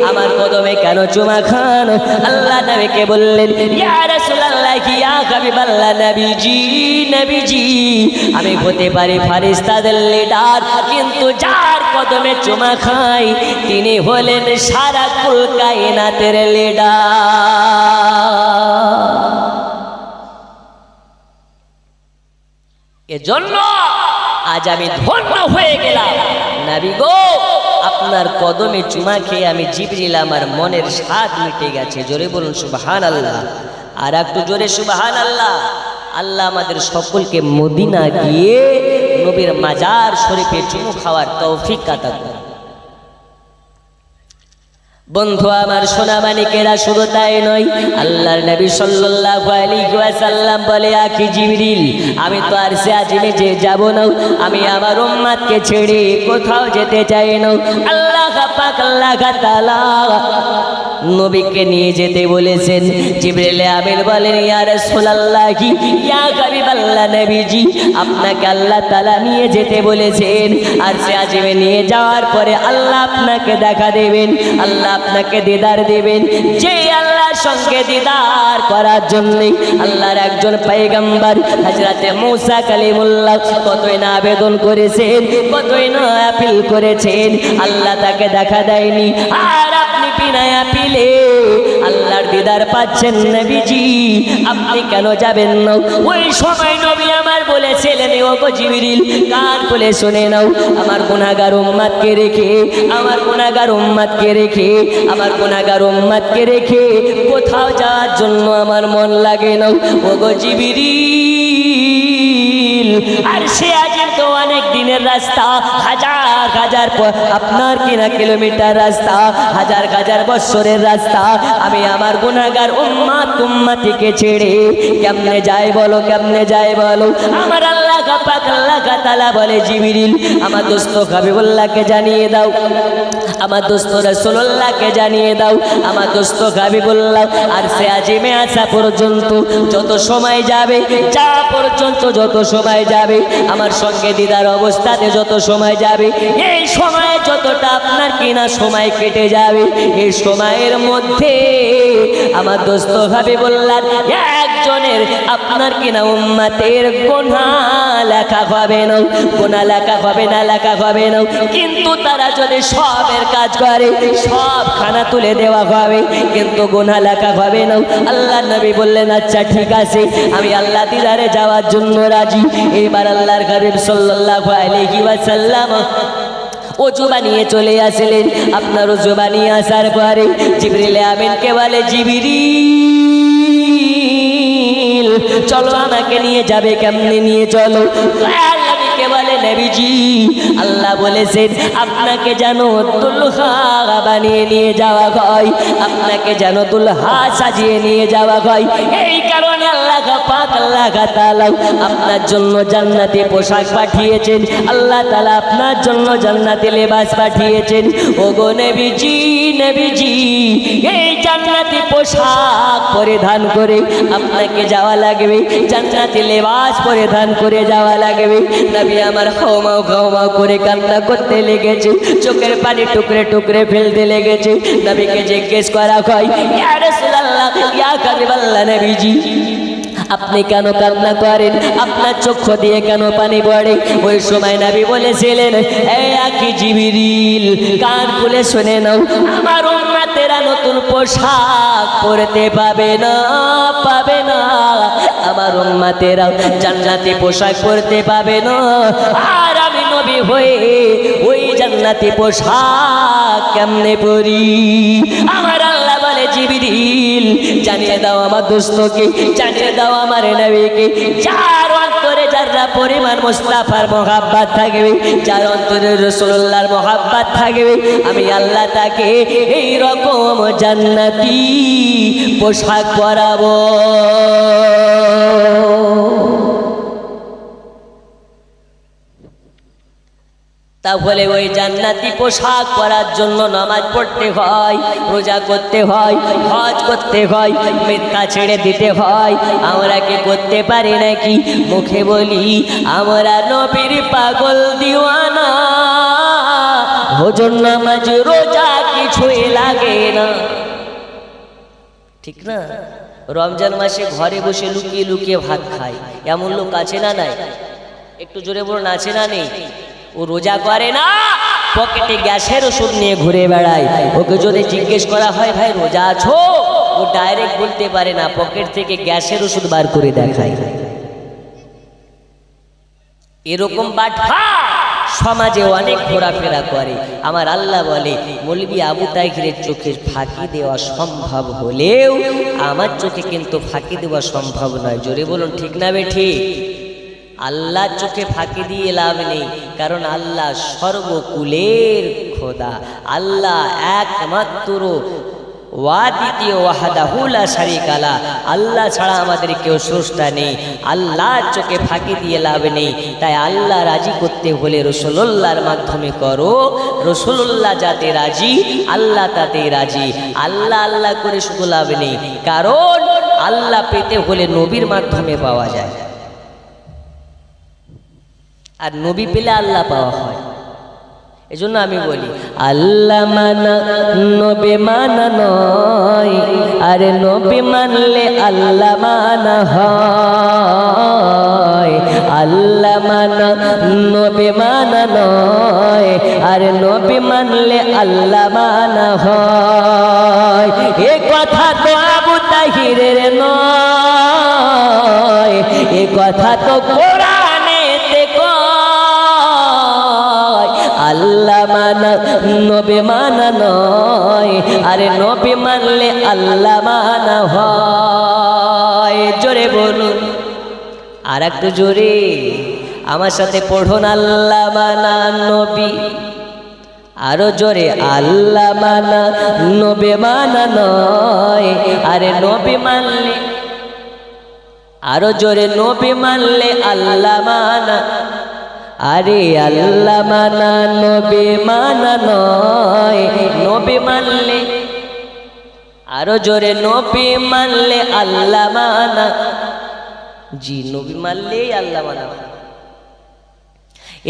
আমার কদমে কেন চুমা খান? আল্লাহ নবীকে বললেন, ইয়া রাসূলুল্লাহ, ইয়া হাবিবাল্লাহ নবীজি, নবীজি আমি হতে পারি ফারিস্তাদের লিডার, কিন্তু যার কদমে চুমা খাই তিনি হলেন সারা কুল কায়নাতের লিডার। এজন্য আজ আমি ধন্য হয়ে গেলাম। নবী গো, আপনার কদমে চুমা খেয়ে আমি জিবরিল আমার মনের স্বাদ মিটে গেছে। জোরে বলুন সুবহানাল্লাহ, আর একটু জোরে সুবহানাল্লাহ। আল্লাহ আমাদের সকলকে মদিনা গিয়ে নবীর মাজার শরীফে চুমু খাওয়ার তৌফিক আতা করুন। বন্ধু আমার সোনা মানিকেরা, শুধু তাই নয়, আল্লাহর নবী সাল্লাল্লাহু আলাইহি ওয়াসাল্লাম বলে, আখি জিবরিল আমি তো আরশে আজিমে যে যাব না, আমি আমার উম্মতকে ছেড়ে কোথাও যেতে চাই না। আল্লাহ পাক আল্লাহ তাআলা নবীকে নিয়ে যেতে বলেছেন। জিবরিল আমিন বলেন, ইয়া রাসূলুল্লাহ, ইয়া হাবিবাল্লাহ নবীজি আপনাকে আল্লাহ তাআলা নিয়ে যেতে বলেছেন। আরশে আজিমে নিয়ে যাওয়ার পরে আল্লাহ আপনাকে দেখা দেবেন, আল্লাহ আপনাকে দিদার দেবেন। যে আল্লাহর সঙ্গে দিদার করার জন্য আল্লাহর একজন পয়গম্বর হযরতে মুসা কালিমুল্লাহ কতই না আবেদন করেছেন, কতই না আপিল করেছেন, আল্লাহ তাকে দেখা দেয়নি। আর আপনি বিনা আপিলে আল্লাহর দিদার পাচ্ছেন নবীজি, আপনি কেন যাবেন না? ওই সময় নবী আমার বলেছিলেন, ওগো জিবরিল কান খুলে শুনে নাও, আমার গুনাহগার উম্মতকে রেখে, আমার গুনাহগার উম্মতকে রেখে, আমার গুনাহগার উম্মতকে রেখে কোথাও যাওয়ার জন্য আমার মন লাগে না। ওগো জিবরিল, আর সে আজিম তো অনেক দিনের রাস্তা, হাজার হাজার আপনার কিনা কিলোমিটার রাস্তা, হাজার হাজার বছরের রাস্তা, আমি আমার গুনাহগার উম্মতিকে ছেড়ে কেমনে যাই বলো, কেমনে যাই বলো? আমার আল্লাহ পাক আল্লাহ তাআলা বলে, জিবরিল আমার দোস্ত হাবিবুল্লাহকে জানিয়ে দাও, আমার দোস্ত রাসূলুল্লাহকে জানিয়ে দাও, আমার দোস্ত হাবিবুল্লাহ আরশে আজিমে আসা পর্যন্ত যত সময় যাবে, যা পর্যন্ত যত সময় যাবে, আমার সঙ্গে দিদার অবস্থাতে যত সময় যাবে, এই সময়ে যতটা আপনার কিনা সময় কেটে যাবে, এই সময়ের মধ্যে আমার দোস্ত হাবিবুল্লাহ একজনের আপনার কিনা উম্মতের গুনাহ লেখা হবে না, গুনাহ লেখা হবে না, লেখা হবে না। কিন্তু তারা যদি সবের কাজ করে সব খানা তুলে দেওয়া হবে, কিন্তু গুনাহ লেখা হবে না। আল্লাহ নবী বললেন, আচ্ছা ঠিক আছে, আমি আল্লাহ দিদারে যাওয়ার জন্য রাজি। এবার আল্লাহর হাবিব সাল্লাল্লাহু আলাইহি ওয়াসাল্লাম ওযু বানিয়ে চলে আসলেন। আপনার ওযু বানিয়ে আসার পরে জিবরিল আমিনকে বলে, জিবরিল চলো আমাকে নিয়ে যাবে, কেমনে নিয়ে চলো? নবীকে বলে, নবীজি আল্লাহ বলেছেন আপনাকে যেন দুলহা বানিয়ে নিয়ে যাওয়া হয়, আপনাকে যেন দুলহা সাজিয়ে নিয়ে যাওয়া হয়, এই কারণে আল্লাহ পাক আল্লাহ তাআলা আপনার জন্য জান্নাতি পোশাক পাঠিয়েছেন, আল্লাহ তাআলা আপনার জন্য জান্নাতি লেবাস পাঠিয়েছেন। ওগো নবীজি, নবীজি এই জান্নাতি পোশাক পরিধান করে আপনাকে যাওয়া লাগবে, জান্নাতি লেবাস পরিধান করে যাওয়া লাগবে। নবী আমার হাওমাও হাওমাও করে কান্না করতে লেগেছে, চোখের পানি টুকরে টুকরে ফেলতে লেগেছে। নবীকে জিজ্ঞেস করা হয়, ইয়া রাসূলুল্লাহ, ইয়া হাবিবাল্লাহ, নবীজি আপনি কেন কান্না করেন, আপনার চক্ষু দিয়ে কেন পানি পড়ে? ওই সময় নবী বলেছিলেন, হে আকি জিবরিল, কান খুলে শুনে নাও, আমার উম্মতেরা নতুন পোশাক পরতে পাবে না, পাবে না। আমার উম্মতেরা জান্নাতি পোশাক পরতে পাবে না। আর আমি নবী হয়ে ওই জান্নাতি পোশাক কেমনে পরি? আমার আল্লাহ বলে, জিবরিল জানিয়ে দাও আমার দোস্তকে, জানিয়ে দাও আমার নবীকে, যার অন্তরে যারা পরিমাণ মুস্তাফার মহাব্বত থাকবে, যার অন্তরে রাসূলুল্লাহর মহাব্বত থাকবে, আমি আল্লাহ তাকে এই রকম জান্নাতি পোশাক পরাবো। তাহলে ওই জান্নাতি পোশাক পরার জন্য নামাজ পড়তে হয়, রোজা করতে হয়, হজ করতে হয়, মিথ্যা ছেড়ে দিতে হয়। আমরা কি করতে পারি নাকি? মুখে বলি আমরা নবীর পাগল দিওয়ানা, হুজুর নামাজ রোজা কিছুই লাগে না, ঠিক না? রমজান মাসে ঘরে বসে লুকিয়ে লুকিয়ে ভাত খায়, এমন লোক আছে না নাই? একটু জোরে বলুন, আছে না নেই? ও রোজা করে না, পকেটে গ্যাসের ওষুধ নিয়ে ঘুরে বেড়ায়। ওকে যদি জিজ্ঞেস করা হয়, ভাই রোজা আছো, ও ডাইরেক্ট বলতে পারে না, পকেট থেকে গ্যাসের ওষুধ বার করে দেখায়। এরকম বাটফা সমাজে অনেক ঘোরাফেরা করে। আমার আল্লাহ বলে, মৌলবী আবু তাহেরের চোখে ফাঁকি দেওয়া সম্ভব হলেও আমার চোখে কিন্তু ফাঁকি দেওয়া সম্ভব নয়। জোরে বলুন, ঠিক না বেঠিক? আল্লাহ চোখে ফাঁকি দিয়ে লাভ নেই, কারণ আল্লাহ সর্বকুলের খোদা, আল্লাহ একমাত্র ওয়াদিতীয় ওয়াহদাহু লা শারীকা লা, আল্লাহ ছাড়া আমাদের কেউ স্রষ্টা নেই। আল্লাহর চোখে ফাঁকি দিয়ে লাভ নেই। তাই আল্লাহ রাজি করতে হলে রাসূলুল্লাহর মাধ্যমে করো, রাসূলুল্লাহ যাতে রাজি আল্লাহ তাতেই রাজি। আল্লাহ আল্লাহ করে শুধু লাভ নেই, কারণ আল্লাহ পেতে হলে নবীর মাধ্যমে পাওয়া যায়, আর নবী পেলে আল্লাহ পাওয়া হয়। এজন্য আমি বলি, আল্লাহ মানা নবী মানা নয়, আরে নবী মানলে আল্লাহ মানা হয়। আল্লাহ মানা নবী মানা নয়, আরে নবী মানলে আল্লাহ মানা হয়। এ কথা তো আবু তাহিরের নয়, এ কথা তো কোরআনেতে কয়। আল্লাহ মানা নবী মানা নয়, আরে নবী মানলে আল্লাহ মানা হয়। জোরে বলুন, আর একটু জোরে আমার সাথে পড়ুন, আল্লাহ মানা নবী, আরো জোরে, আল্লাহ মানা নবী মানা নয়, আরে নবী মানলে, আরো জোরে, নবী মানলে আল্লাহ মানা, আরে আল্লাহ মানা নবী মানা নয়, নবী মানলে, আরো জোরে, নবী মানলে আল্লাহ মানা। জি, নবী মানলে আল্লাহ মানা।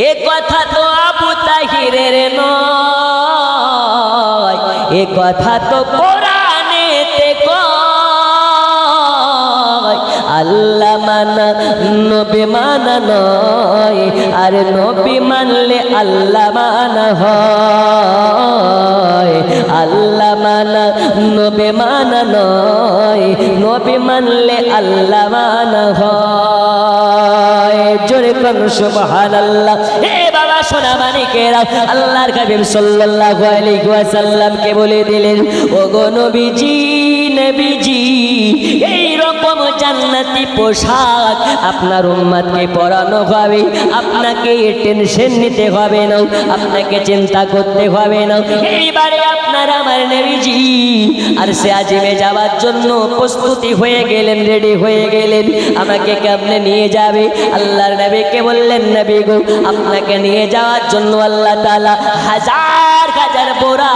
এ কথা তো আবু তাহিরের নয়, এ কথা তো কোরআনেতে কয়। আল্লাহ মানা নবী মানা নয়, আর নবী মানলে আল্লাহ মানা হয়। আল্লাহ মানা নবী মানা নয়, নবী মানলে আল্লাহ মানা হয়। জোরে কোন সুবহানাল্লাহ। এ বাবা সোনা মানিকেরা, আল্লাহর হাবিব সাল্লাল্লাহু আলাইহি ওয়াসাল্লামকে বলে দিলেন, ওগো নবীজি, নবীজি এই রকম জান্নাতি পোশাক আপনার উম্মতকে পরানো হবে। আপনাকে টেনশন নিতে হবে না, আপনাকে চিন্তা করতে হবে না। এইবারে আপনার আমার নবীজি আর সে আজিমে যাওয়ার জন্য প্রস্তুতি হয়ে গেলেন, রেডি হয়ে গেলেন। আমাকে কেমনে নিয়ে যাবে? আল্লাহর নবীকে বললেন, নবী গো, আপনাকে নিয়ে যাওয়ার জন্য আল্লাহ তাআলা হাজার হাজার বোরা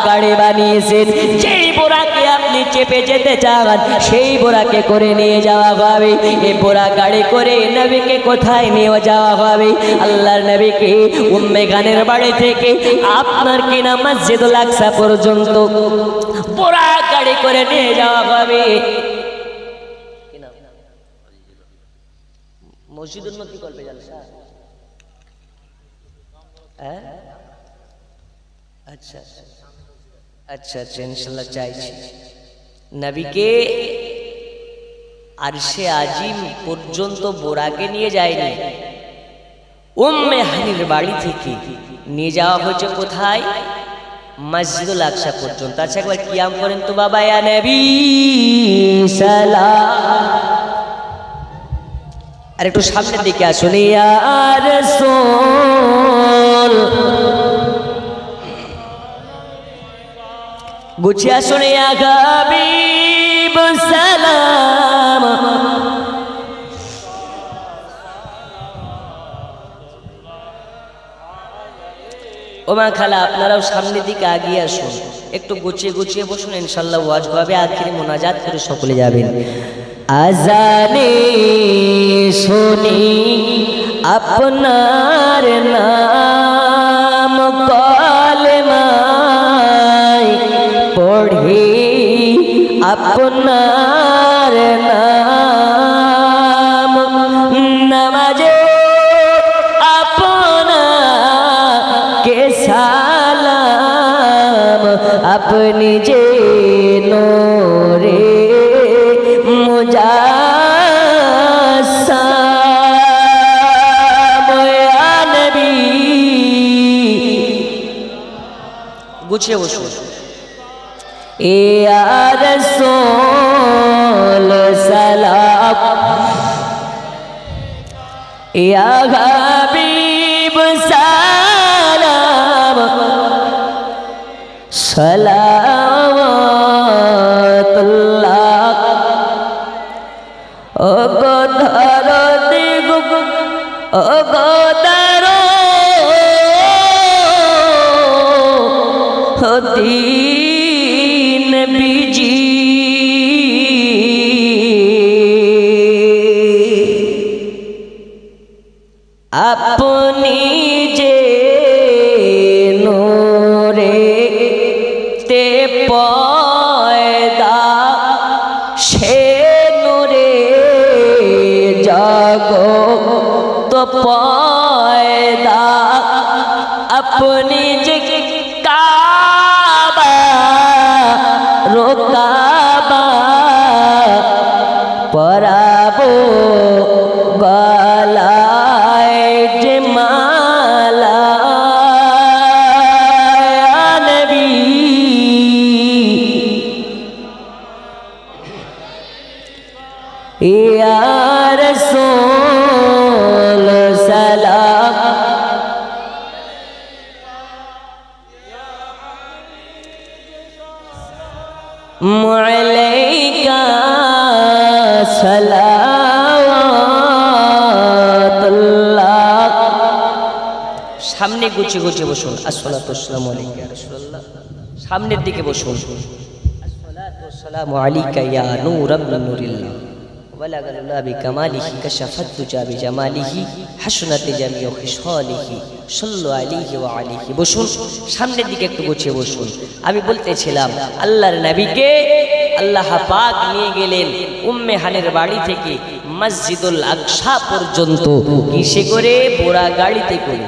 গাড়ি বানিয়েছেন। যেই বোরাকে আপনি চেপে যেতে চান সেই বোরাকে করে নিয়ে যাওয়া হবে। এই বোরা গাড়ি করে নবীকে কোথায় নিয়ে যাওয়া হবে? আল্লাহর নবীকে উম্মে গানের বাড়ি থেকে আপনার কিনা মসজিদুল আকসা পর্যন্ত বোরা গাড়ি করে নিয়ে যাওয়া হবে। মসজিদুল নবী করবে জালসা? হ্যাঁ, আচ্ছা আচ্ছা আচ্ছা, ইনশাল্লাহ চাইছি। নবীকে আরশে আজিম পর্যন্ত বোরাকে নিয়ে যায়নি, উম্মে হানির বাড়ি থেকে নিয়ে যাওয়া হয়েছে কোথায়? মসজিদুল আকসা পর্যন্ত। আচ্ছা একবার কিয়াম করেন তো বাবা, ইয়া নবী সালাম। আর একটু সামনের দিকে আসুন, ইয়া রাসূল। গুছিয়ে আসুন, ইয়া হাবিব সালাম। ওমা খালা, আপনারাও সামনের দিকে আগিয়ে আসুন, একটু গুছিয়ে গুছিয়ে বসুন। ইনশাল্লাহ ওয়াজ হবে, আখিরি মোনাজাত করে সকলে যাবেন। আজানে শুনি আপনার নাম, কলেমায় পড়ি আপনার নাম, নামাজে আপনাকে সালাম, আপনি যে নূরে মুজাসসাম, ইয়া নবী। গুছিয়ে বসুন। ইয়া রাসূল সালাম, ইয়া হাবিব সালাম, সালাওয়াতুল্লাহ। ও গো ধরতি গো, ও গো ধরতি নবীজি, আপনি যে নূরে তে পয়দা, সে নূরে জগত পয়দা, আপনি যে কাবা রোকাবা পরাবো গলায় যে মালা, নবী। ইয়া রাসূল সালাম, আলাইকা সালাওয়াতুল্লাহ। সামনে গুছিয়ে গুছিয়ে বসুন। আসসালাতু ওয়াসসালামু আলাইকা ইয়া রাসূলুল্লাহ। সামনের দিকে বসুন। আসসালাতু ওয়াসসালামু আলাইকা ইয়া নূরাম মিন নূরিল্লাহ, ওয়ালাগাল্লাহ বিকামালিহি কাশাফাত তুজা বিজামালিহি হাসনাত জামিউ খিসালিহি, সাল্লু আলাইহি ওয়া আলিহি। বসুন, সামনের দিকে একটু গুছিয়ে বসুন। আমি বলতেছিলাম, আল্লাহর নবীকে আল্লাহ পাক নিয়ে গেলেন উম্মে হানির বাড়ি থেকে মসজিদুল আকসা পর্যন্ত। কিসে করে? বোরা গাড়িতে করে।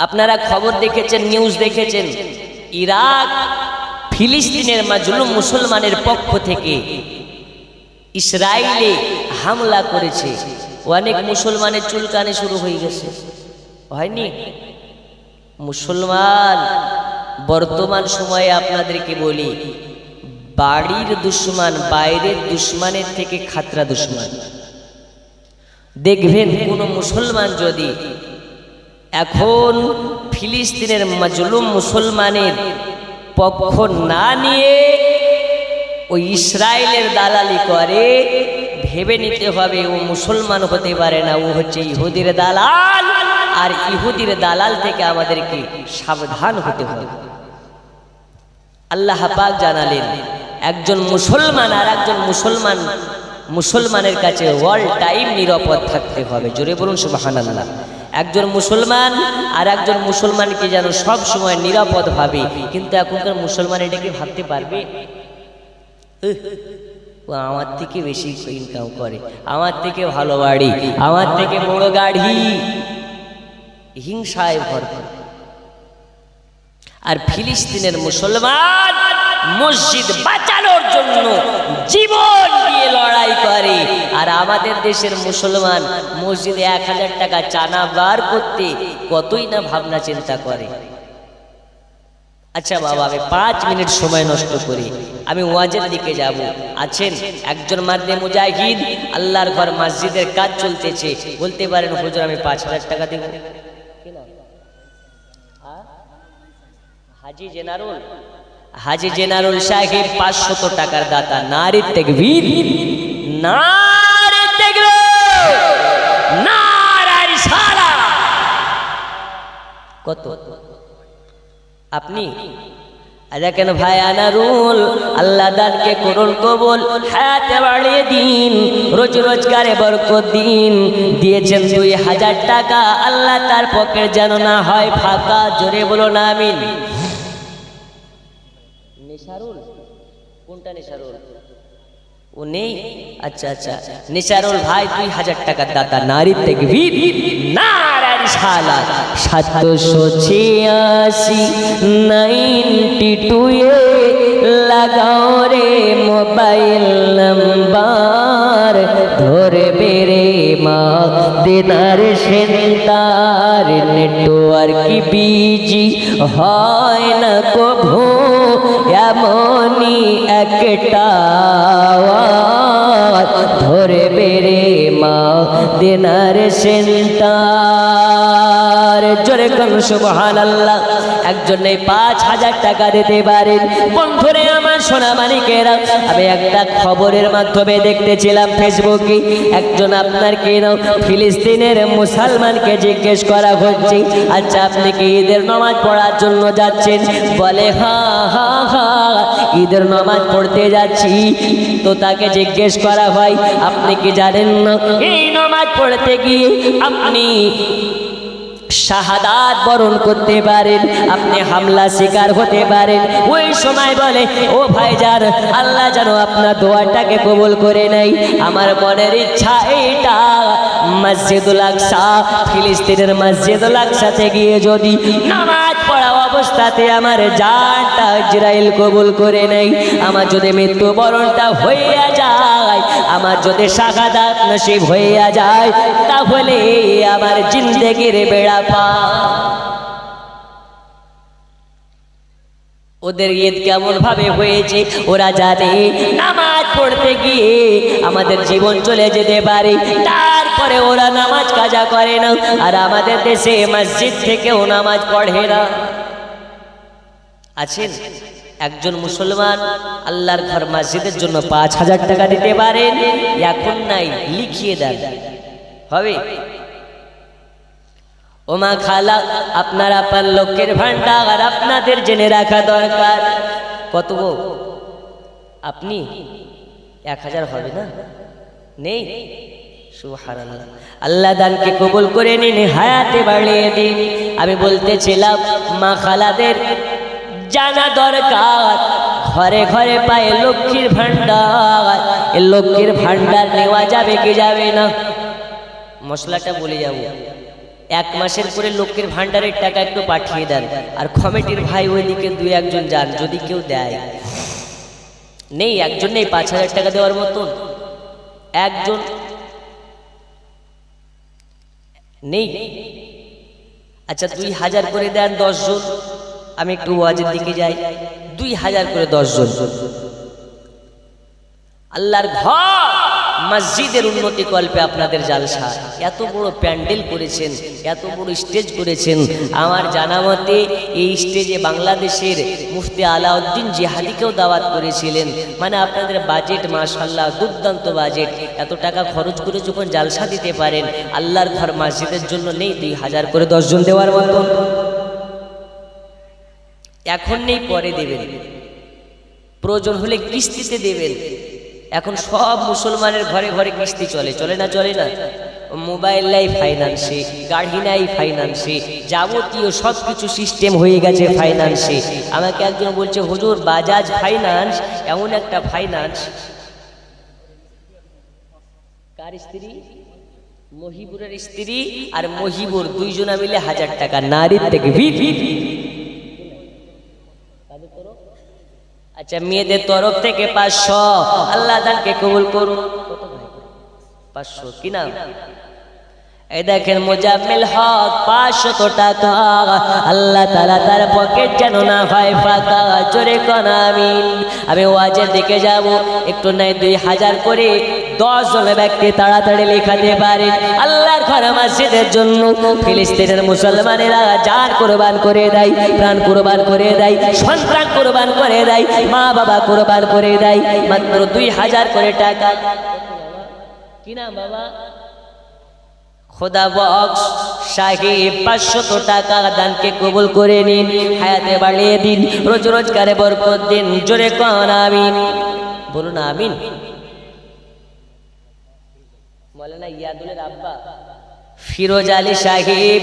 আপনারা খবর দেখেছেন, নিউজ দেখেছেন, ইরাক ফিলিস্তিনের মাজলুম মুসলমানের পক্ষ থেকে ইসরায়েলে হামলা করেছে। অনেক মুসলমানের চুলকানি শুরু হয়ে গেছে, হয়নি? মুসলমান বর্তমান সময়ে আপনাদেরকে বলি, বাড়ির দুশ্মন বাইরের দুশ্মনের থেকে খাতরা দুশ্মন। দেখবেন কোন মুসলমান যদি এখন ফিলিস্তিনের মাজলুম মুসলমানের পক্ষ না নিয়ে ওই ইসরায়েলের দালালি করে, ভেবে নিতে হবে ও মুসলমান হতে পারে না, ও হচ্ছে ইহুদির দালাল। আর ইহুদির দালাল থেকে আমাদেরকে সাবধান হতে হবে। আল্লাহ পাক জানালেন একজন মুসলমান আর একজন মুসলমানের কাছে অল টাইম নিরাপদ থাকতে হবে। জোরে বলুন সুবহানাল্লাহ। একজন মুসলমান আর একজন মুসলমানকে যেন সব সময় নিরাপদ ভাবে। কিন্তু এখনকার মুসলমান এটাকে ভাবতে পারবে? ও আমার থেকে বেশি ইনকাম করে, আমার থেকে ভালো বাড়ি, আমার থেকে বড় গাড়ি, হিংসায় ভরপুর। আর ফিলিস্তিনের মুসলমান মসজিদ বাঁচানোর জন্য জীবন দিয়ে লড়াই করে। আর আমাদের দেশের মুসলমান মসজিদে 1000 টাকা চাঁদা বার করতে কতই না ভাবনা চিন্তা করে। আচ্ছা বাবা, আমি 5 মিনিট সময় নষ্ট করি, আমি ওয়াজের দিকে যাব। আছেন একজন মার্দে মুজাহিদ, আল্লাহর ঘর মসজিদের কাজ চলতেছে, বলতে পারেন হুজুর আমি 5000 টাকা দেব? হাজি জেনারুল সাহেব 500 টাকার দাতা। নারে তাকবীর, নারে তাকবীর, নারে রিসালাত। কত আপনি? দেখেন ভাই আনারুল, আল্লাহ দানকে করুন কবুল, হায়াতে বাড়িয়ে দিন, রোজ রোজগারে বরকত দিন। দিয়েছেন 2000 টাকা, আল্লাহ তার পকেট যেন না হয় ফাঁকা। জোরে বলুন আমিন। নিসারুল, কোনটা নিসারুল? ও নেই? আচ্ছা আচ্ছা, নিসারুল ভাই 2000 টাকার দাতা। নারী তাকবীর, নারে রিসালাত। 786 92 এ লাগাও রে মোবাইল নাম্বার, ধরবে রে মা দিনার সেন্টার। নেটওয়ার্ক বিজি হয় না কভু, এমনই একটা ধরবে রে মা দিনার সেন্টার। জোরে কোন সুবহানাল্লাহ। একজনে 5000 টাকা দিতে পারেন। বন্ধুরে আমার সোনা মানিকেরা, আমি একটা খবরের মাধ্যমে দেখতেছিলাম ফেসবুকে, একজন আপনার কেন ফিলিস্তিনের মুসলমানকে জিজ্ঞেস করা হচ্ছে, আচ্ছা আপনি কি ঈদের নামাজ পড়ার জন্য যাচ্ছেন? বলে হ্যাঁ হ্যাঁ হ্যাঁ, ঈদের নামাজ পড়তে যাচ্ছি। তো তাকে জিজ্ঞেস করা হয় আপনি কি জানেন না এই নামাজ পড়তে গিয়ে আপনি শাহাদাত বরণ করতে পারেন, আপনি হামলা শিকার হতে পারেন? ওই সময় বলে ও ভাইজান, আল্লাহ যেন আপনার দোয়াটাকে কবুল করে নেয়। আমার মনের ইচ্ছা এইটা, মসজিদুল আকসা, ফিলিস্তিনের মসজিদুল আকসাতে গিয়ে যদি নামাজ পড়া অবস্থাতে আমার জানটা ইসরাইল কবুল করে নেয়, আমার যদি মৃত্যুবরণটা হইয়া যায়, আমার যদি শাহাদাত নসিব হইয়া যায়, তাহলে আমার জিন্দেগির বেড়া পার। ওদের ঈদ কেমন ভাবে হয়েছে ওরা জানে। নামাজ পড়তে গিয়ে আমাদের জীবন চলে যেতে পারে, তারপরে ওরা নামাজ কাজা করে না। আর আমাদের দেশে মসজিদ থেকেও নামাজ পড়ে না। আছেন একজন মুসলমান আল্লাহর ঘর মসজিদের জন্য 5000 টাকা দিতে পারেন? এখন নাই, লিখিয়ে দেন, হবে? ওমা খালা, আপনার আপনার লোকের ভান্ডার আপনাদের জেনে রাখা দরকার। কত গো আপনি? 1000 হবে না? নেই? সুবহানাল্লাহ। আল্লাহ দানকে কবুল করে নিন, হায়াতে বাড়িয়ে দিন। আমি বলতেছিলাম মা খালাদের জানা দরকার, ঘরে ঘরে পায় লক্ষ্মীর ভান্ডার। এই লক্ষ্মীর ভান্ডার নেওয়া যাবে কি যাবে না? মশলাটা বলে যাব। 1 মাসের পরে লক্ষ্মীর ভান্ডারের টাকা একটু পাঠিয়ে দেন। আর কমিটির ভাই ওইদিকে 2-1 জন যান, যদি কেউ দেয়। নেই, একজন নেই 5000 টাকা দেওয়ার মতন, একজন নেই। আচ্ছা 2000 করে দেন 10 জন। আমি একটু ওয়াজের দিকে যাই, 2000 করে 10 জন। আল্লাহর ঘর মসজিদের উন্নতি কল্পে আপনাদের জালসা, এত বড় প্যান্ডেল করেছেন, এত বড় স্টেজ করেছেন। আমার জানা মতে এই স্টেজে বাংলাদেশের মুফতি আলাউদ্দিন জিহাদিকেও দাওয়াত করেছিলেন। মানে আপনাদের বাজেট মাশাআল্লাহ দুর্দান্ত বাজেট। এত টাকা খরচ করে যখন জালসা দিতে পারেন, আল্লাহর ঘর মসজিদের জন্য নেই 2000 করে 10 জন দেওয়ার মতো? এখন নেই, পরে দেবেন, প্রয়োজন হলে কিস্তিতে দেবেন। এখন সব মুসলমানের ঘরে ঘরে কিস্তি চলে, চলে না? চলে না? মোবাইল নাই ফাইন্যান্সে, গাড়ি নাই ফাইন্যান্সে, যাবতীয় সব কিছু সিস্টেম হয়ে গেছে ফাইন্যান্সে। আমাকে একজন বলছে, হুজুর বাজাজ ফাইন্যান্স এমন একটা ফাইন্যান্স। কার স্ত্রী? মহিবুরের স্ত্রী আর মহিবুর দুইজনা মিলে 1000 টাকা নারীর থেকে। আচ্ছা, মেয়েদের তরফ থেকে 500। আল্লাহ দানকে কবুল করুন। 500 কি নাম? এই দেখেন মোজাম্মেল হক 500 টাকা। আল্লাহ তাআলা তার পকেট যেন না হয় ফাঁকা। জোরে কোন আমিন। আমি ওয়াজের দিকে যাব, একটু নাই 2000 করে 10 জন ব্যক্তি তাড়াতাড়ি লেখাতে পারেন আল্লাহর ঘর মসজিদের জন্য। ফিলিস্তিনের মুসলমানেরা জান কুরবান করে দেয়, প্রাণ কুরবান করে দেয়, সন্তান কুরবান করে দেয়, মা বাবা কুরবান করে দেয়, মাত্র 2000 করে টাকা। কি নাম বাবা? খোদা বক্স সাহেব 500 টাকা দানকে কবুল করে নিন, হায়াতে বাড়িয়ে দিন, রোজ রোজগারে বরকত দিন। জোরে কোন আমিন। বলুন আমিন। মৌলানা ইয়াদুলের আব্বা ফিরোজ আলী সাহেব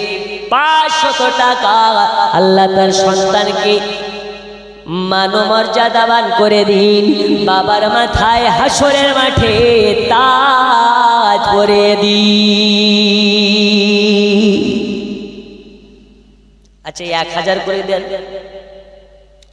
500 টাকা। আল্লাহ তার সন্তানকে মানমর্যাদাবান করে দিন, বাবার মাথায় হাসরের মাঠে তাজ পরে দিন। আচ্ছা 1000 করে দেন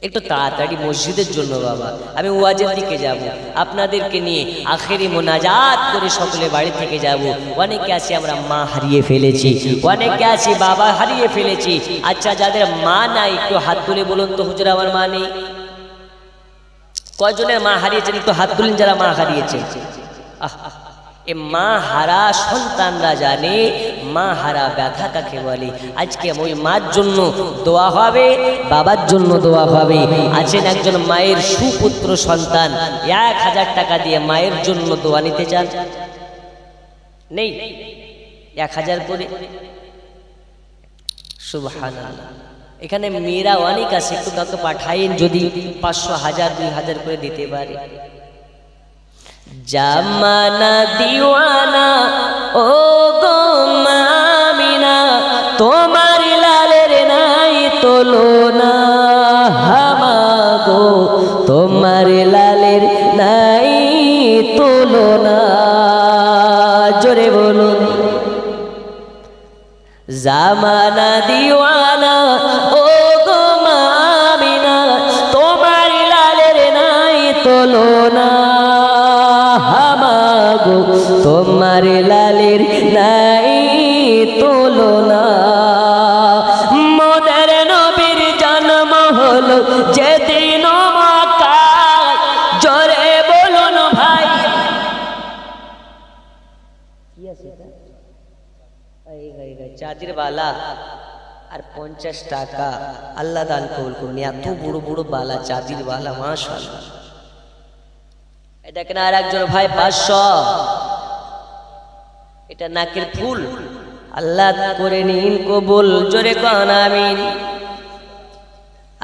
একটু তাড়াতাড়ি মসজিদের জন্য বাবা। আমি ওয়াজের দিকে যাব, আপনাদেরকে নিয়ে আখেরি মোনাজাত করে সকলে বাড়ি থেকে যাব। অনেকে আছে আমরা মা হারিয়ে ফেলেছি, অনেকে আছে বাবা হারিয়ে ফেলেছি। আচ্ছা যাদের মা নাই একটু হাত তুলে বলুন তো, হুজুর আমার মা নেই। কয়জনের মা হারিয়েছেন একটু হাত তুলেন যারা মা হারিয়েছেন। এ মা হারা সন্তানরা জানে মা হারা ব্যথা কাকে বলে। আজকে ওই মার জন্য দোয়া হবে, বাবার জন্য দোয়া হবে। আছেন একজন মায়ের সুপুত্র সন্তান, 1000 টাকা দিয়ে মায়ের জন্য দোয়া নিতে চান? নেই? 1000 করে সুবহানাল্লাহ। এখানে মেয়েরা অনেক আছে, একটু কাউকে পাঠাইন যদি 500, 1000, 2000 করে দিতে পারে। জামানা দিওয়ানা ও গো মামিনা, তোমার লালের নাই তুলনা। হামাগো তোমার লালের নাই তুলনা। জোরে বলুন। জামানা দিওয়ানা ও গো মামিনা, তোমার লালের নাই তুলনা। তোমার লালের নাই তুলনা। মোদের নবীর জন্ম হলো যেদিন মক্কায়, জোরে বলুন ভাই। কি আছে চাঁদের বালা আর 50 টাকা। আল্লাহ দান কবুল করুন। এত বড় বড় বালা, চাঁদের বালা, মাশাআল্লাহ। দেখেন আর একজন ভাই 500, এটা নাকের ফুল। আল্লাহ করে নিন কবুল। জোরে কোন আমিন।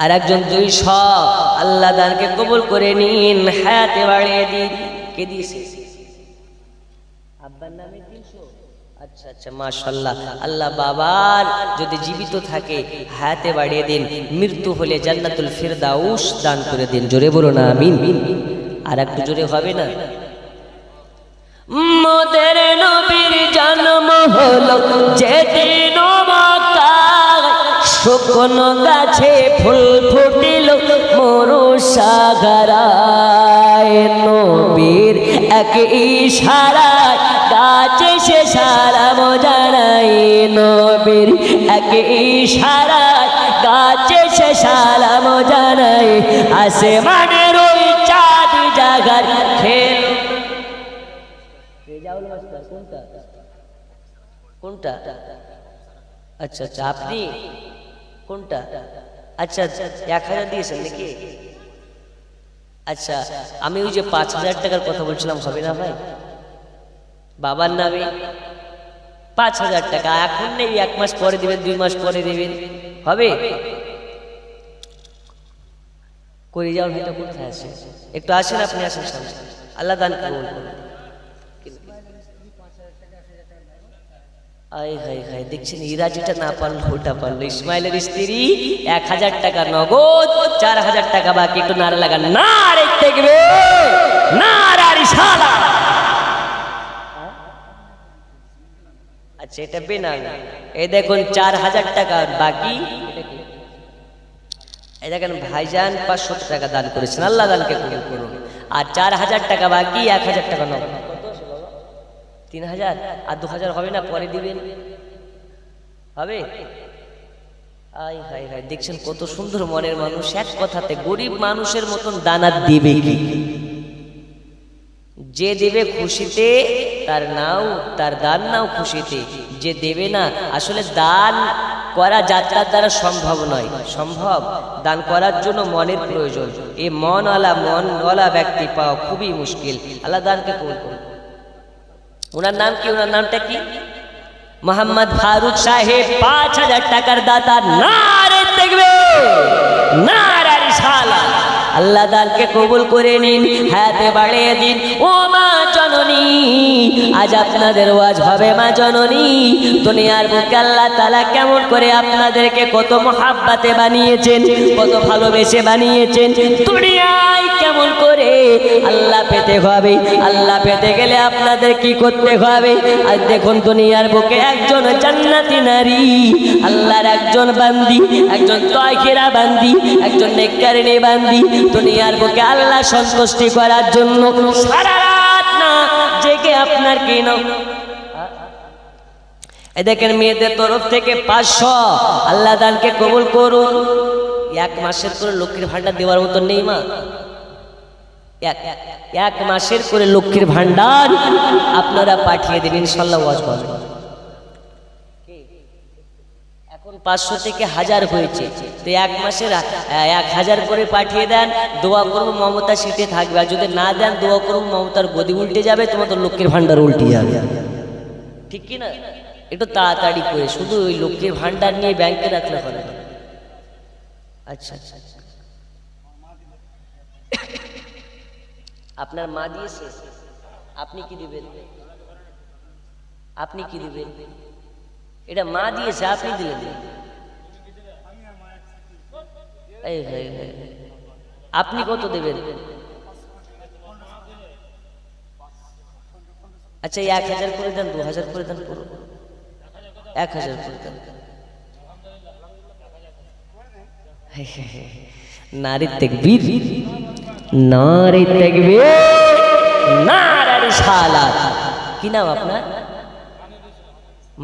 আর একজন 200, আল্লাহ দানকে কবুল করে নিন, হায়াতে বাড়িয়ে দিন। কে দিয়েছে? আব্বার নামে 300। আচ্ছা আচ্ছা মাশাআল্লাহ। আল্লাহ বাবার যদি জীবিত থাকে হায়াতে বাড়িয়ে দিন, মৃত্যু হলে জান্নাতুল ফিরদাউস দান করে দিন। জোরে বলো না আমিন। আর একটু জোরে হবে না? মোদের নবীর জন্ম হলো যেদিন মক্কায়, শুকনো গাছে ফুল ফুটিল মরু সাগরায়। নবীর এক ইশারায় গাছে সে সালাম জানায়। নবীর এক ইশারায় গাছে সে সালাম জানায়। আসমানের ওই চাঁদ জাগার খেল কোনটা কোনটা? আচ্ছা আচ্ছা, আপনি কোনটা? আচ্ছা 1000 দিয়েছেন নাকি? আচ্ছা, আমি ওই যে 5000 টাকার কথা বলছিলাম, হবে না ভাই? বাবার নামে 5000 টাকা এখন নেই, 1 মাস পরে দিবেন, 2 মাস পরে দিবেন, হবে? করে যাওয়ার ভাইটা কোথায় আছে? একটু আসেন, আপনি আসেন সামনে। আল্লাহ দান কবুল করুন। আয় হায় হায়, দেখছেন এরা যেটা না পারলো ওটা পারলো। ইসমাইলের স্ত্রী 1000 টাকা নগদ, 4000 টাকা বাকি। একটু নারা লাগান, নারে তাকবীর, নারা রিসালাত। আচ্ছা, এটা বেনামী। এই দেখুন 4000 টাকা বাকি। এই দেখেন ভাইজান 500 টাকা দান করেছেন, আল্লাহ দানকে কবুল করুন। আর 4000 টাকা বাকি, 1000 টাকা নগদ। 3000 আর 2000 হবে না, পরে দিবেন, হবে? আয় হায় হায়, দেখছেন কত সুন্দর মনের মানুষ। এক কথাতে গরিব মানুষের মতন দানা দিবে কি? যে দেবে খুশিতে তার নাও, তার দান নাও খুশিতে। যে দেবে না, আসলে দান করা যাত্রার দ্বারা সম্ভব নয়। সম্ভব দান করার জন্য মনের প্রয়োজন। এই মনওয়ালা ব্যক্তি পাওয়া খুবই মুশকিল। আল্লাহ দানকে কবুল করুন। ওনার নাম কি? ওনার নামটা কি? মোহাম্মদ ফারুক সাহেব, 5000 টাকার দাতা। নারে তাকবীর, নারে রিসালাত। আল্লাহ দানকে কবুল করে নিন, হায়াতে বাড়িয়ে দিন। ও মা জননী, আজ আপনাদের ওয়াজ হবে মা জননী। দুনিয়ার বুকে আল্লাহ তাআলা কেমন করে আপনাদেরকে কত মহাব্বতে বানিয়েছেন, কত ভালোবেসে বানিয়েছেন। দুনিয়ায় কেমন করে আল্লাহ পেতে হবে। আল্লাহ পেতে গেলে আপনাদের কি করতে হবে? আজ দেখুন দুনিয়ার বুকে একজন জান্নাতি নারী, আল্লাহর একজন বান্দি, একজন তায়কিরা বান্দি, একজন নেককারিনী বান্দি, দুনিয়ার বুকে আল্লাহ সন্তুষ্টি করার জন্য সারা রাত না জেগে আপনার কি না। এই দেখেন মেয়েদের তরফ থেকে 500। আল্লাহ দানকে কবুল করুন। 1 মাসের করে লক্ষ্মীর ভান্ডার দেওয়ার মতো নেই মা? 1 মাসের করে লক্ষ্মীর ভান্ডার আপনারা পাঠিয়ে দেবেন, ইনশাআল্লাহ ওয়াজ হবে। এখন 500 থেকে 1000 হয়েছে, তো 1 মাসের 1000 করে পাঠিয়ে দেন। দোয়া করবো মমতা সিটে থাকবে, আর যদি না দেন দোয়া করবো মমতার গদি উল্টে যাবে, তোমার তো লক্ষ্মীর ভান্ডার উল্টে যাবে। ঠিক কি না? একটু তাড়াতাড়ি করে, শুধু ওই লক্ষ্মীর ভান্ডার নিয়ে ব্যাংকে রাখলে হবে না। আচ্ছা আচ্ছা, আপনার মা দিয়েছে, আপনি কি দিবেন? আপনি কি দিবেন? এটা মা দিয়েছে, আপনি দিলেন। আপনি কত দেবেন? আচ্ছা 1000 করে দেন, 2000 করে দেন, পুরো 1000 করে দেন। নারে তাকবীর, নারে তাকবীর, নারে রিসালাত। কি নাম আপনার?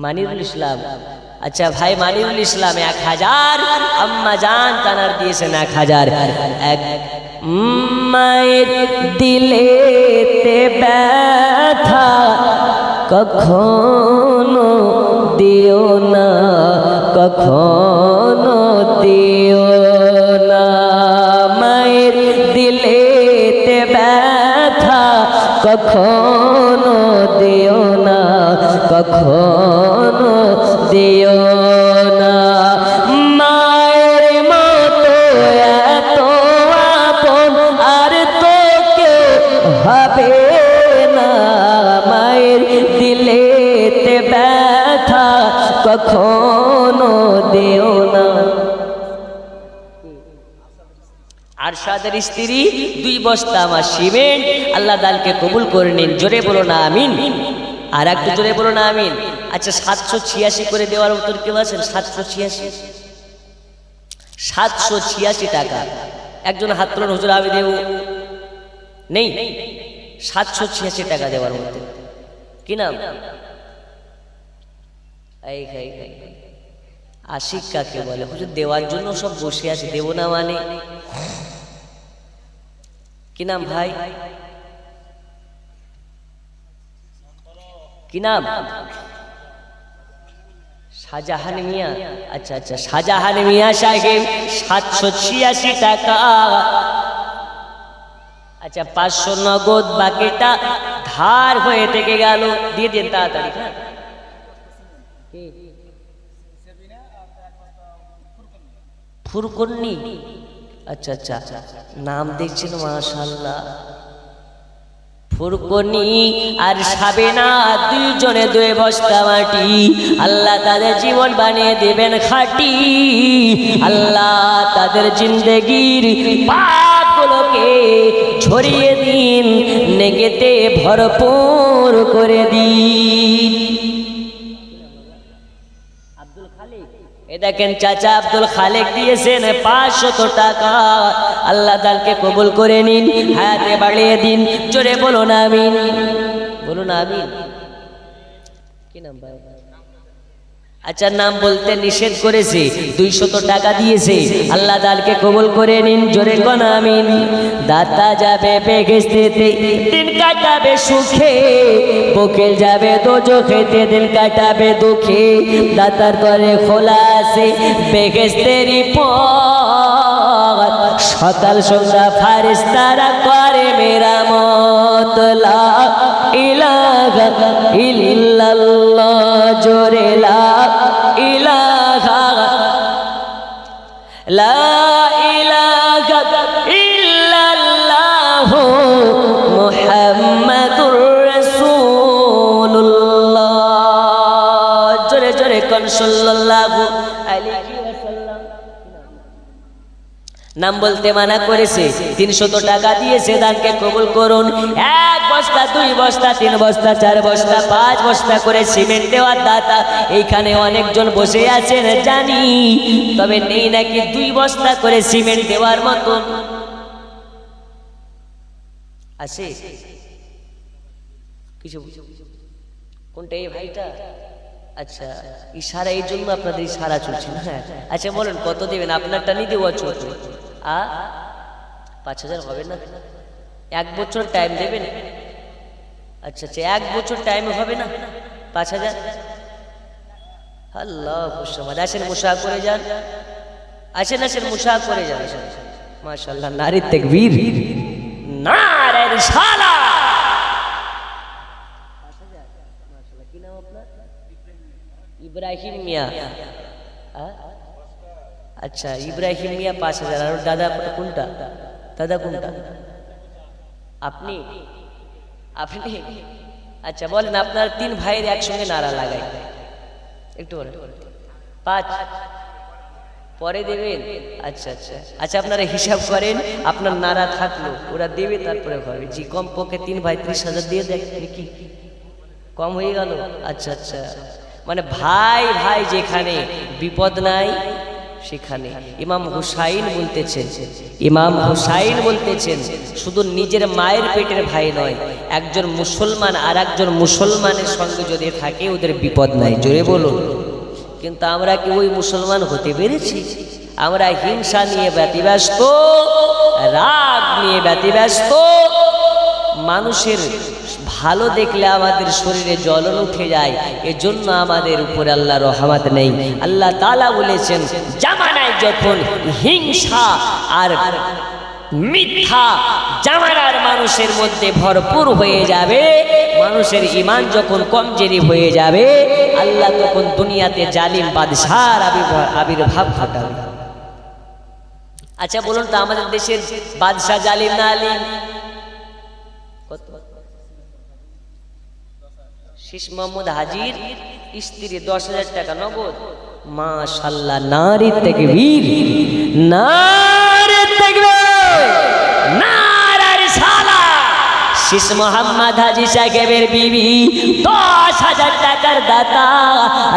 মানিরুল ইসলাম। আচ্ছা ভাই মানিরুল ইসলাম 1000, আম্মা জান তানার দিয়েছেন 1000। এক মায়ের দিলেতে ব্যথা কখনো দিও না, কখনো দিও না। মায়ের দিলেতে ব্যথা কখনো দিও না, কখনো দিও না। মায়ের মতো এত আপন আর তো কেউ হবে না। মায়ের দিলেতে ব্যথা কখনো দিও না। আরশাদের স্ত্রী 2 বস্তা আমার সিমেন্ট। আল্লাহ দানকে কবুল করে নিন, জোরে বলো না আমিন। আর একটু জোরে বলো না আমিন। আচ্ছা 786 করে দেওয়ার উত্তর কেউ আছেন? 786 টাকা। একজন হাত তোলেন, হুজুর আমি দেব। নেই? 786 টাকা দেওয়ার মধ্যে কি নাম? আশিক কাকে বলে? হুজুর দেওয়ার জন্য সব বসে আছে, দেব না মানে? কি নাম ভাই? কি নাম? শাহজাহান মিয়া। আচ্ছা আচ্ছা, শাহজাহান মিয়া সাহেব 786 টাকা। আচ্ছা 500 নগদ, বাকিটা ধার হয়ে থেকে গেল। দিয়ে দিন তাড়াতাড়ি। হ্যাঁ ফুরকন্নি। আচ্ছা আচ্ছা, নাম দেখছেন মাশাআল্লাহ। ফুরকনি আর সাবেনা দুইজনে 2 বস্তা মাটি। আল্লাহ তাদের জীবন বানিয়ে দেবেন খাঁটি। আল্লাহ তাদের জিন্দেগির পাপগুলোকে ঝরিয়ে দিন, নেকিতে ভরপুর করে দিন। আব্দুল খালিক, এ দেখেন চাচা আব্দুল খালেক দিয়েছেন 500 টাকা। আল্লাহ তাকে কবুল করে নিন, হায়াতে বাড়িয়ে দিন। জোরে বলুন আমিন, বলুন আমিন। কি নাম ভাই? আচ্ছা নাম বলতে নিষেধ করেছে, 200 টাকা দিয়েছে। আল্লাহ তাকে কবুল করে নিন, জোরে কোন আমিন। দাতা যাবে বেহেশতেতে, দিন কাটাবে সুখে। বকেল যাবে দোজখেতে, দিন কাটাবে দুঃখে। দাতার করে খোলা আছে বেহেশতেরই পথ। সকাল সন্ধ্যা ফারিস্তারা করে মেরামত। লা ইলাহা ইল্লাল্লাহ, জোরে লা ইলাহা, লা ইলাহা ইল্লাল্লাহ মুহাম্মাদুর রাসূলুল্লাহ। জোরে জোরে কোন সাল্লাল্লাহু আলাইহি ওয়াসাল্লাম। নাম বলতে মানা করেছে, 300 টাকা দিয়েছে, দানকে কবুল করুন। 1 বস্তা, 2 বস্তা, 3 বস্তা, 4 বস্তা, 5 বস্তা করে সিমেন্ট দেওয়ার দাতা এইখানে অনেকজন বসে আছেন জানি, তবে নেই নাকি 2 বস্তা করে সিমেন্ট দেওয়ার মতন। আছে কিছু? কোনটা এই ভাইটা? আচ্ছা, ইশারা, এই জন্য আপনাদের ইশারা চলছে। হ্যাঁ আচ্ছা বলেন কত দেবেন? আপনারটা নিয়ে দেওয়া চলছে। 5000 হবে না? 1 বছর টাইম দেবেন? আচ্ছা আচ্ছা, 1 বছর টাইম হবে না? 5000। আল্লাহু সামাদ। আসেন মুশা করে যান, আসেন আসেন মুশা করে যান। মাশাআল্লাহ, নারী তাকবীর, নারে রিসালাত। কি নাম আপনার? ইব্রাহিম মিয়া। আচ্ছা ইব্রাহিম মিয়া 5000। আর দাদা কোনটা? দাদা কোনটা? আপনি? আপনি? আচ্ছা বলেন, আপনার 3 ভাইয়ের একসঙ্গে নারা লাগাই একটু বলেন। 5 পরে দেবেন? আচ্ছা আচ্ছা আচ্ছা, আপনারা হিসাব করেন, আপনার নারা থাকলো ওরা দেবে তারপরে হবে। জি, কমপক্ষে 3 ভাই 30,000 দিয়ে দেখেন, কি কম হয়ে গেল? আচ্ছা আচ্ছা, মানে ভাই ভাই যেখানে বিপদ নাই সেখানে। ইমাম হুসাইন বলতেছেন, ইমাম হুসাইন বলতেছেন শুধু নিজের মায়ের পেটের ভাই নয়, একজন মুসলমান আর একজন মুসলমানের সঙ্গে যদি থাকে ওদের বিপদ নাই। জোরে বলুন। কিন্তু আমরা কি ওই মুসলমান হতে পেরেছি? আমরা হিংসা নিয়ে ব্যতিব্যস্ত, রাগ নিয়ে ব্যতিব্যস্ত। মানুষের ভালো দেখলে আমাদের শরীরে জ্বলন উঠে যায়, এজন্য আমাদের উপরে আল্লাহ রহমত নেই। আল্লাহ তাআলা বলেছেন, জামানায় যখন হিংসা আর মিথ্যা জামানার মানুষের মধ্যে ভরপুর হয়ে যাবে, মানুষের ঈমান যখন কমজোরি হয়ে যাবে, আল্লাহ তখন দুনিয়াতে জালিম বাদশার আবির্ভাব ঘটাবে। আচ্ছা বলুন তো, আমাদের দেশের বাদশা জালিম না আলিম? শেষ মোহাম্মদ হাজির স্ত্রী 10,000 টাকা নগদ। মাশাআল্লাহ, নারী তাকবীর, নারী তাকবীর, নারে রিসালাত। শেষ মোহাম্মদ হাজি সাহেবের বিবি 10,000 টাকার দাতা।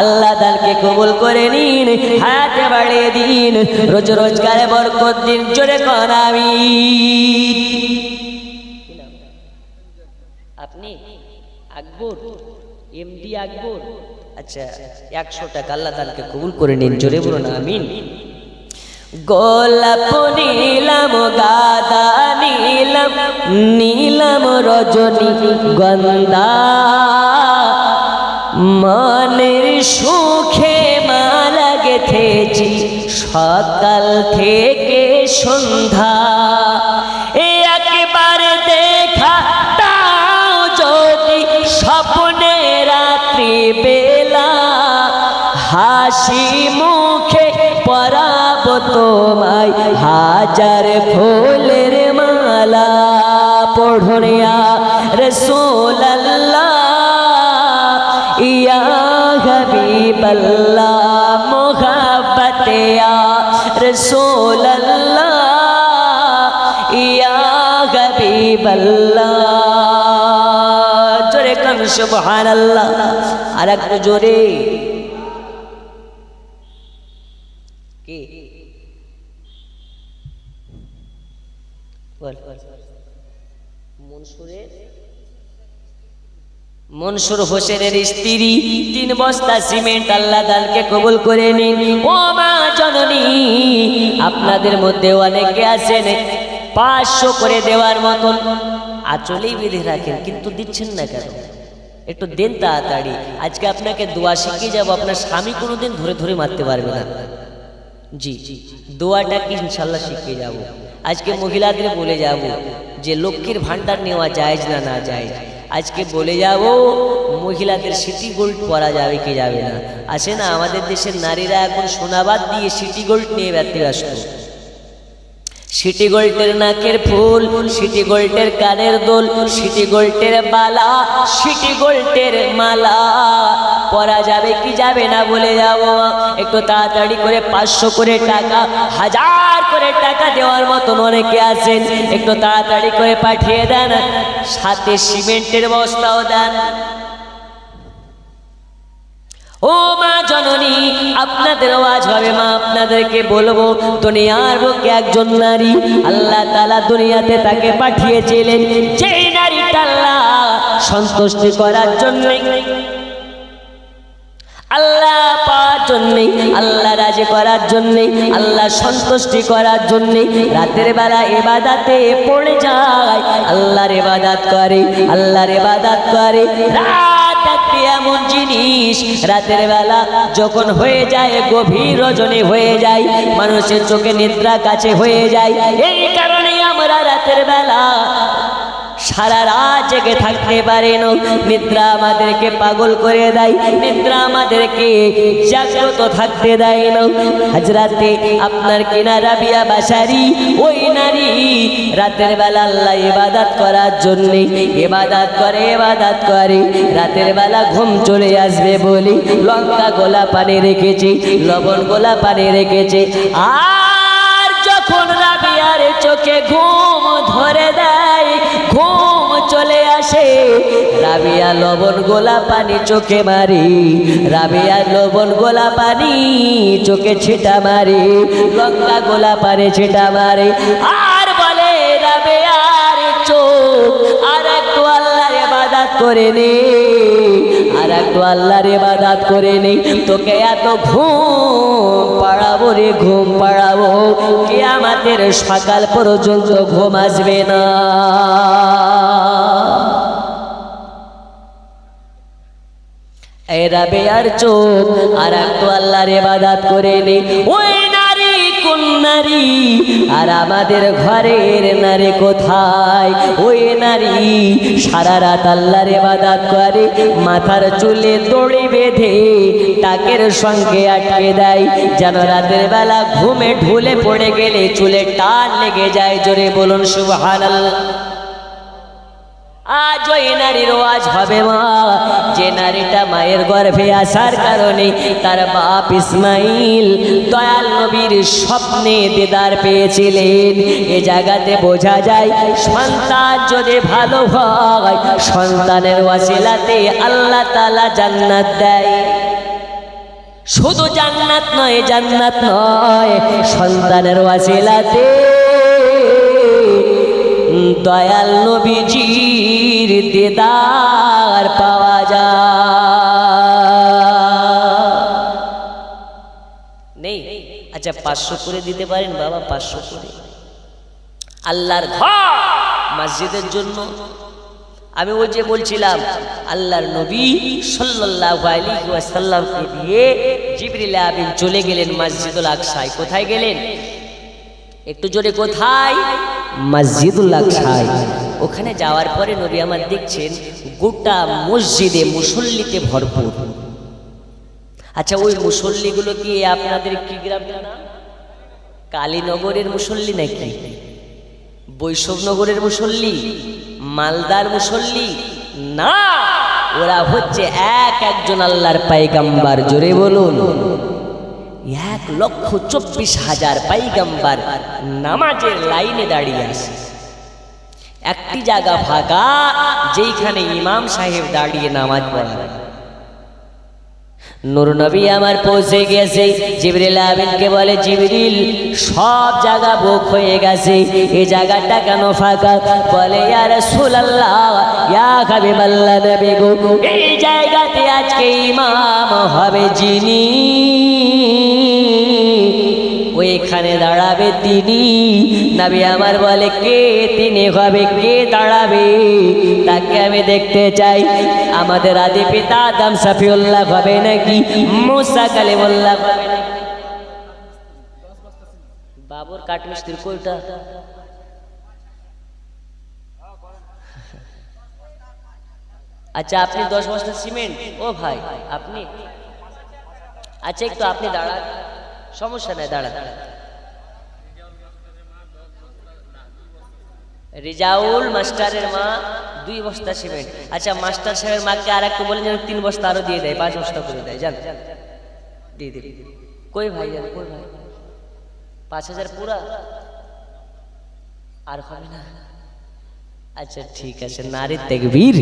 আল্লাহ তাকে কবুল করে নিন, হায়াতে বাড়িয়ে দিন, রোজ রোজগারে বরকত দিন। জোরে কোন আমিন। আপনি? আকবর, এমডি আকবর। আচ্ছা 100 টাকা। আল্লাহ তাআলাকে কবুল করে নিন। জোরে বলুন আমিন। গোলাপ নীলাম, গাদা নীলাম, নীলাম রজনী গন্ধা, মনের সুখে মালা গেথেছি সকাল থেকে সন্ধ্যা, একবার দেখা দাও যদি স্বপ্নে রাত্রি বেলা, হাসি মুখে পরাবো তোমায় হাজার ফুলের মালা। পড়ুন ইয়া রাসূলুল্লাহ ইয়া হাবিবাল্লাহ, মোহাব্বত ইয়া রাসূলুল্লাহ ইয়া হাবিবাল্লাহ। জোরে কান সুবহানাল্লাহ, আর একটু জোরে। কি বল? মনসুর হোসেনের স্ত্রী 3 বস্তা সিমেন্ট আল্লাহ দানকে কবুল করে নিন। ও মা জননী, আপনাদের মধ্যে অনেকে আছেন 500 করে দেওয়ার মতন আঁচলেই বেঁধে রাখেন, কিন্তু দিচ্ছেন না কেন? একটু দেন তাড়াতাড়ি। আজকে আপনাকে দোয়া শিখিয়ে যাব, আপনার স্বামী কোনোদিন ধরে ধরে মারতে পারবে না। জি, দোয়াটা কি ইনশাল্লাহ শিখিয়ে যাব। আজকে মহিলাদের বলে যাব যে লক্ষ্মীর ভান্ডার নেওয়া জায়েজ না না জায়েজ। আজকে বলে যাব মহিলাদের সিটি গোল্ড পরা যাবে কি যাবে না। আসে না, আমাদের দেশের নারীরা এখন সোনাবাদ দিয়ে সিটি গোল্ড নিয়ে ব্যস্ত। সিটি গোল্ডের নাকের ফুল, সিটি গোল্ডের কানের দোল, সিটি গোল্ডের বালা, সিটি গোল্ডের মালা পরা যাবে কি যাবে না বলে যাব। একটু তাড়াতাড়ি করে 500 করে টাকা, 1000 করে টাকা দেওয়ার মতন অনেকে আছেন, একটু তাড়াতাড়ি করে পাঠিয়ে দেন। সাথে সিমেন্টের বস্তাও দেন। ও মা জননী, আপনাদের আওয়াজ হবে মা, আপনাদেরকে বলবো, দুনিয়ার বুকে একজন নারী আল্লাহ তাআলা দুনিয়াতে তাকে পাঠিয়েছিলেন, যেই নারীটা আল্লাহ সন্তুষ্টি করার জন্য, আল্লাহ পাওয়ার জন্যে, আল্লাহ রাজি করার জন্যে, আল্লাহ সন্তুষ্টি করার জন্যে রাতের বেলা ইবাদতে পড়ে যায়, আল্লাহর ইবাদত করে, আল্লাহর ইবাদত করে। রাত একটি এমন জিনিস, রাতের বেলা যখন হয়ে যায়, গভীর রজনী হয়ে যায়, মানুষের চোখে নিদ্রা কাছে হয়ে যায়। এই কারণে আমরা রাতের বেলা সারা রাত জেগে থাকতে পারে না। নিদ্রা আমাদেরকে পাগল করে দেয়, নিদ্রা আমাদেরকে জাগ্রত থাকতে দেয় না। হযরতে আপনার কিনা রাবিয়া বাসারি, ওই নারী রাতের বেলা আল্লাহ ইবাদত করার জন্য ইবাদত করে, ইবাদত করে। রাতের বেলা ঘুম চলে আসবে বলে লঙ্কা গোলা পানি রেখেছে, লবণ গোলা পানি রেখেছে। আর যখন রাবিয়ার চোখে ঘুম ধরে দেয়, ঘুম চলে আসে, রাবিয়া লবণ গোলা পানি চোখে মারি, রাবিয়া লবণ গোলা পানি চোখে ছিটা মারি, লঙ্কা গোলা পানি ছিটা মারে, আর বলে রাবিয়ার চোখ আর একটু আল্লাহর ইবাদত করে নে, আর একটু আল্লাহর ইবাদত করে নে, তোকে এত ঘুম পাড়াবো রে, ঘুম পাড়াবো, কিয়ামতের সকাল পর্যন্ত ঘুম আসবে না। এই রাবিয়ার চোখ আর একটু আল্লাহর ইবাদত করে নে। ওই নারী কোন নারী? আর আমাদের ঘরের নারী কোথায়? ওই নারী সারা রাত আল্লাহর ইবাদত করে, মাথার চুলে দড়ি বেঁধে টাকের সঙ্গে আটকে দেয়, যেন রাতের বেলা ঘুমে ঢুলে পড়ে গেলে চুলে টান লেগে যায়। জোরে বলুন সুবহানাল্লাহ। আজ ওই নারীর ওয়াজ হবে মা, যে নারীটা মায়ের গর্ভে আসার কারণে তার বাপ ইসমাইল দয়াল নবীর স্বপ্নে দিদার পেয়েছিলেন। এ জায়গাতে বোঝা যায় সন্তান যদি ভালো হয়, সন্তানের ওয়াসিলাতে আল্লাহ তাআলা জান্নাত দেয়। শুধু জান্নাত নয়, জান্নাত নয়, সন্তানের ওয়াসিলাতে দয়াল নবীজির দিদার পাওয়া যায়। নেই? আচ্ছা 500 করে দিতে পারেন বাবা, 500 করে। আল্লাহর ঘর মসজিদের জন্য আমি ওই যে বলছিলাম আল্লাহর নবী সাল্লাল্লাহু আলাইহি ওয়াসাল্লামকে দিয়ে জিবরিল আমিন চলে গেলেন মসজিদুল আকসায়। কোথায় গেলেন? একটু জোরে, কোথায়? মসজিদুল আকসায়। ওখানে যাওয়ার পরে নবী আমার দেখছেন গোটা মসজিদে মুসল্লিতে ভরপুর। আচ্ছা, ওই মুসল্লিগুলো কি আপনাদের কি গ্রামের নাম? কালীনগরের মুসল্লি নাকি? বৈষ্ণবনগরের মুসল্লি? মালদার মুসল্লি? না, ওরা হচ্ছে একজন আল্লাহর পয়গম্বর। জোরে বলুন, 1,24,000 পয়গম্বর নামাজের লাইনে দাঁড়িয়ে আছে। একটি জায়গা ফাঁকা যেখানে ইমাম সাহেব দাঁড়িয়ে নামাজ পড়াবে। নূর নবী আমার পৌঁছে গেছে। জিবরিল আমিনকে বলে, জিবরিল সব জায়গা বুক হয়ে গেছে, এই জায়গাটা কেন ফাঁকা? বলে, ইয়া রাসূলুল্লাহ, ইয়া হাবিবাল্লাহ নবী গো, এই জায়গাতে আজকে ইমাম হবে যিনি, ওইখানে দাঁড়াবে তিনি। নবী আমার বলে, কে তিনি হবে? কে দাঁড়াবে? তাকে আমি দেখতে চাই। আমাদের আদি পিতা আদম সফিউল্লাহ হবে নাকি মুসা কালিমুল্লাহ হবে নাকি? বাবুর কাঠমিস্ত্রি কোইটা? আচ্ছা, আপনি 10 বস্তা সিমেন্ট? ও ভাই আপনি, আচ্ছা একটু আপনি দাঁড়ান, সমস্যা নাই, দাঁড়ান। রিজাউল মাস্টারের মা 2 বস্তা সিমেন্ট। আচ্ছা, মাস্টার সাহেবের মাকে আর একটু বলেন যেন 3 বস্তা আরো দিয়ে দেয়, 5 বস্তা করে দেয়। জান দিয়ে দিন। কই ভাই, জান কই ভাই? 5,000 পুরা আর হবে না? আচ্ছা ঠিক আছে। নারী তাকবীর,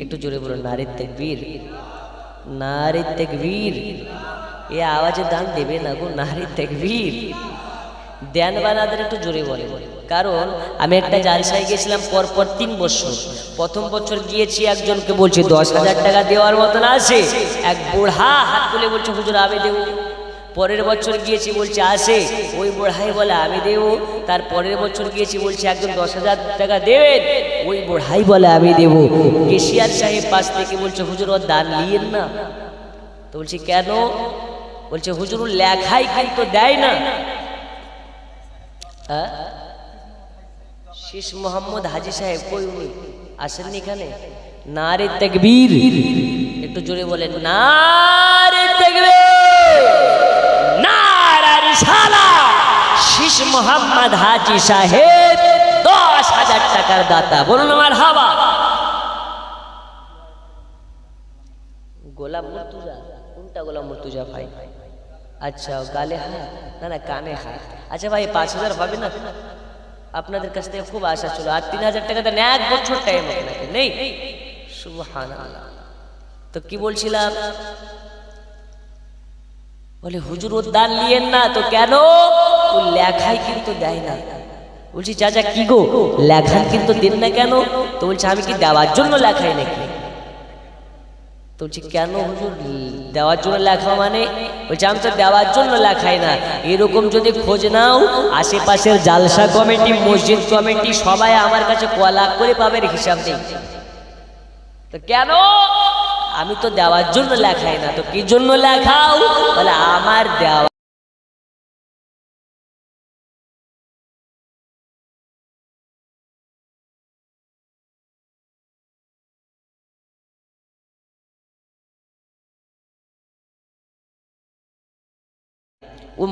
একটু জোরে বলুন, নারী তাকবীর, নারী তাকবীর। এ আওয়াজে দান দেবে না গো, নারী তাকবীর। দেন বানাদের একটু জোরে বলে, কারণ আমি একটা জালসায় গেছিলাম পরপর 3 বছর। প্রথম বছর গিয়েছি, একজনকে বলছি 10,000 টাকা দেওয়ার মতন আছে, এক বুড়া হাত তুলে বলছে হুজুর আমি দেব। পরের বছর গিয়েছি, বলছে আসে, ওই বুড়াই বলে আমি দেব। তার পরের বছর গিয়েছি, বলছে একজন 10,000 টাকা দেবেন, ওই বুড়াই বলে আমি দেব। কেশিয়ার সাহেব পাশ থেকে বলছে হুজুর ওর দান নিয়েন না। তো বলছি কেন? বলছে হুজুর লেখাই কিন্তু দেয় না। শেষ মোহাম্মদ হাজি সাহেব কই, উনি আসেননি এখানে? নারে তাকবীর, একটু জোরে বলেন, নারে তাকবীর, নারে রিসালাত। শেষ মোহাম্মদ হাজি সাহেব 10,000 টাকার দাতা, বলুন মারহাবা। গোলাম মুর্তুজা, কোনটা গোলাম মুর্তুজা ভাই? আচ্ছা, গালে হাত না, না কানে হাত। আচ্ছা ভাই 5,000 হবে না? আপনাদের কাছ থেকে খুব আশা ছিল, আর 3,000 টাকা দেন, 1 বছর টাইম আপনাকে নেই। সুবহানাল্লাহ। তো কি বলছিলাম? বলে হুজুর ও দান নিয়েন না। তো কেন? ও লেখাই কিন্তু দেয় না। বলছি চাচা কি গো, লেখাই কিন্তু দেন না কেন? তো বলছে আমি কি দেওয়ার জন্য লেখাই নাকি? তো বলছি কেন হুজুর দেওয়ার জন্য লেখা মানে? বলছে আমি তো দেওয়ার জন্য লেখাই না। এরকম যদি খোঁজ নাও, আশেপাশের জালসা কমিটি, মসজিদ কমিটি সবাই আমার কাছে কলা করে পাবেন, হিসাব নেই। তো কেন? আমি তো দেওয়ার জন্য লেখাই না। তো কি জন্য লেখাও? বলে আমার দেওয়া ও